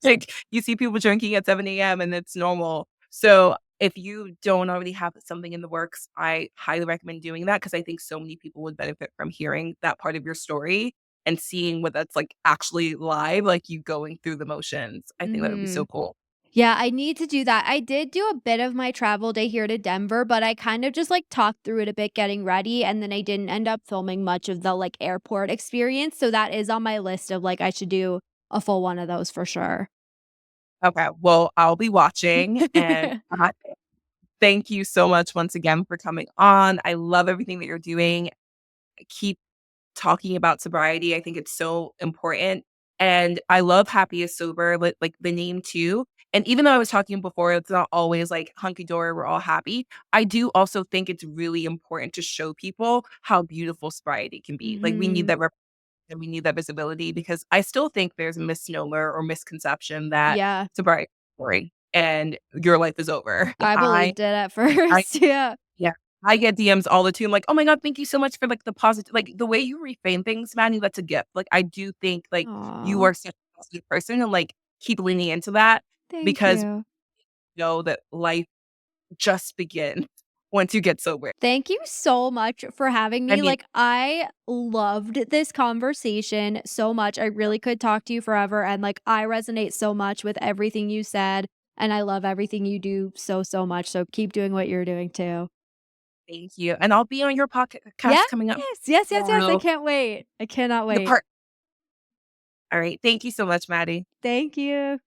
Like, you see people drinking at 7 a.m. and it's normal. So, if you don't already have something in the works, I highly recommend doing that because I think so many people would benefit from hearing that part of your story and seeing what that's like actually live, like you going through the motions. I think that would be so Mhm. cool. Yeah, I need to do that. I did do a bit of my travel day here to Denver, but I kind of just, like, talked through it a bit getting ready, and then I didn't end up filming much of the, like, airport experience, so that is on my list of, like, I should do a full one of those for sure. Okay. Well, I'll be watching and thank you so much once again for coming on. I love everything that you're doing. Keep talking about sobriety. I think it's so important. And I love Happiest Sober, like the name too. And even though I was talking before, it's not always like hunky dory, we're all happy. I do also think it's really important to show people how beautiful sobriety can be. Like we need Mhm. that and we need that visibility because I still think there's a misnomer or misconception that Yeah, sobriety is boring and your life is over. I believed it at I first, yeah. yeah. I get DMs all the time, like, "Oh my god, thank you so much for, like, the positive," like, the way you reframe things, Maddie, that's a gift. Like, I do think, like, you Aw. are such a positive person and, like, keep leaning into that Thank because you. know that life just begins once you get sober. Thank you so much for having I me. mean, Like, I loved this conversation so much. I really could talk to you forever. And like, I resonate so much with everything you said. And I love everything you do so, so much. So keep doing what you're doing too. thank you. And I'll be on your Yes, podcast coming up yes. I tomorrow. can't wait. I cannot The wait. part. All right. Thank you so much, Maddie. Thank you.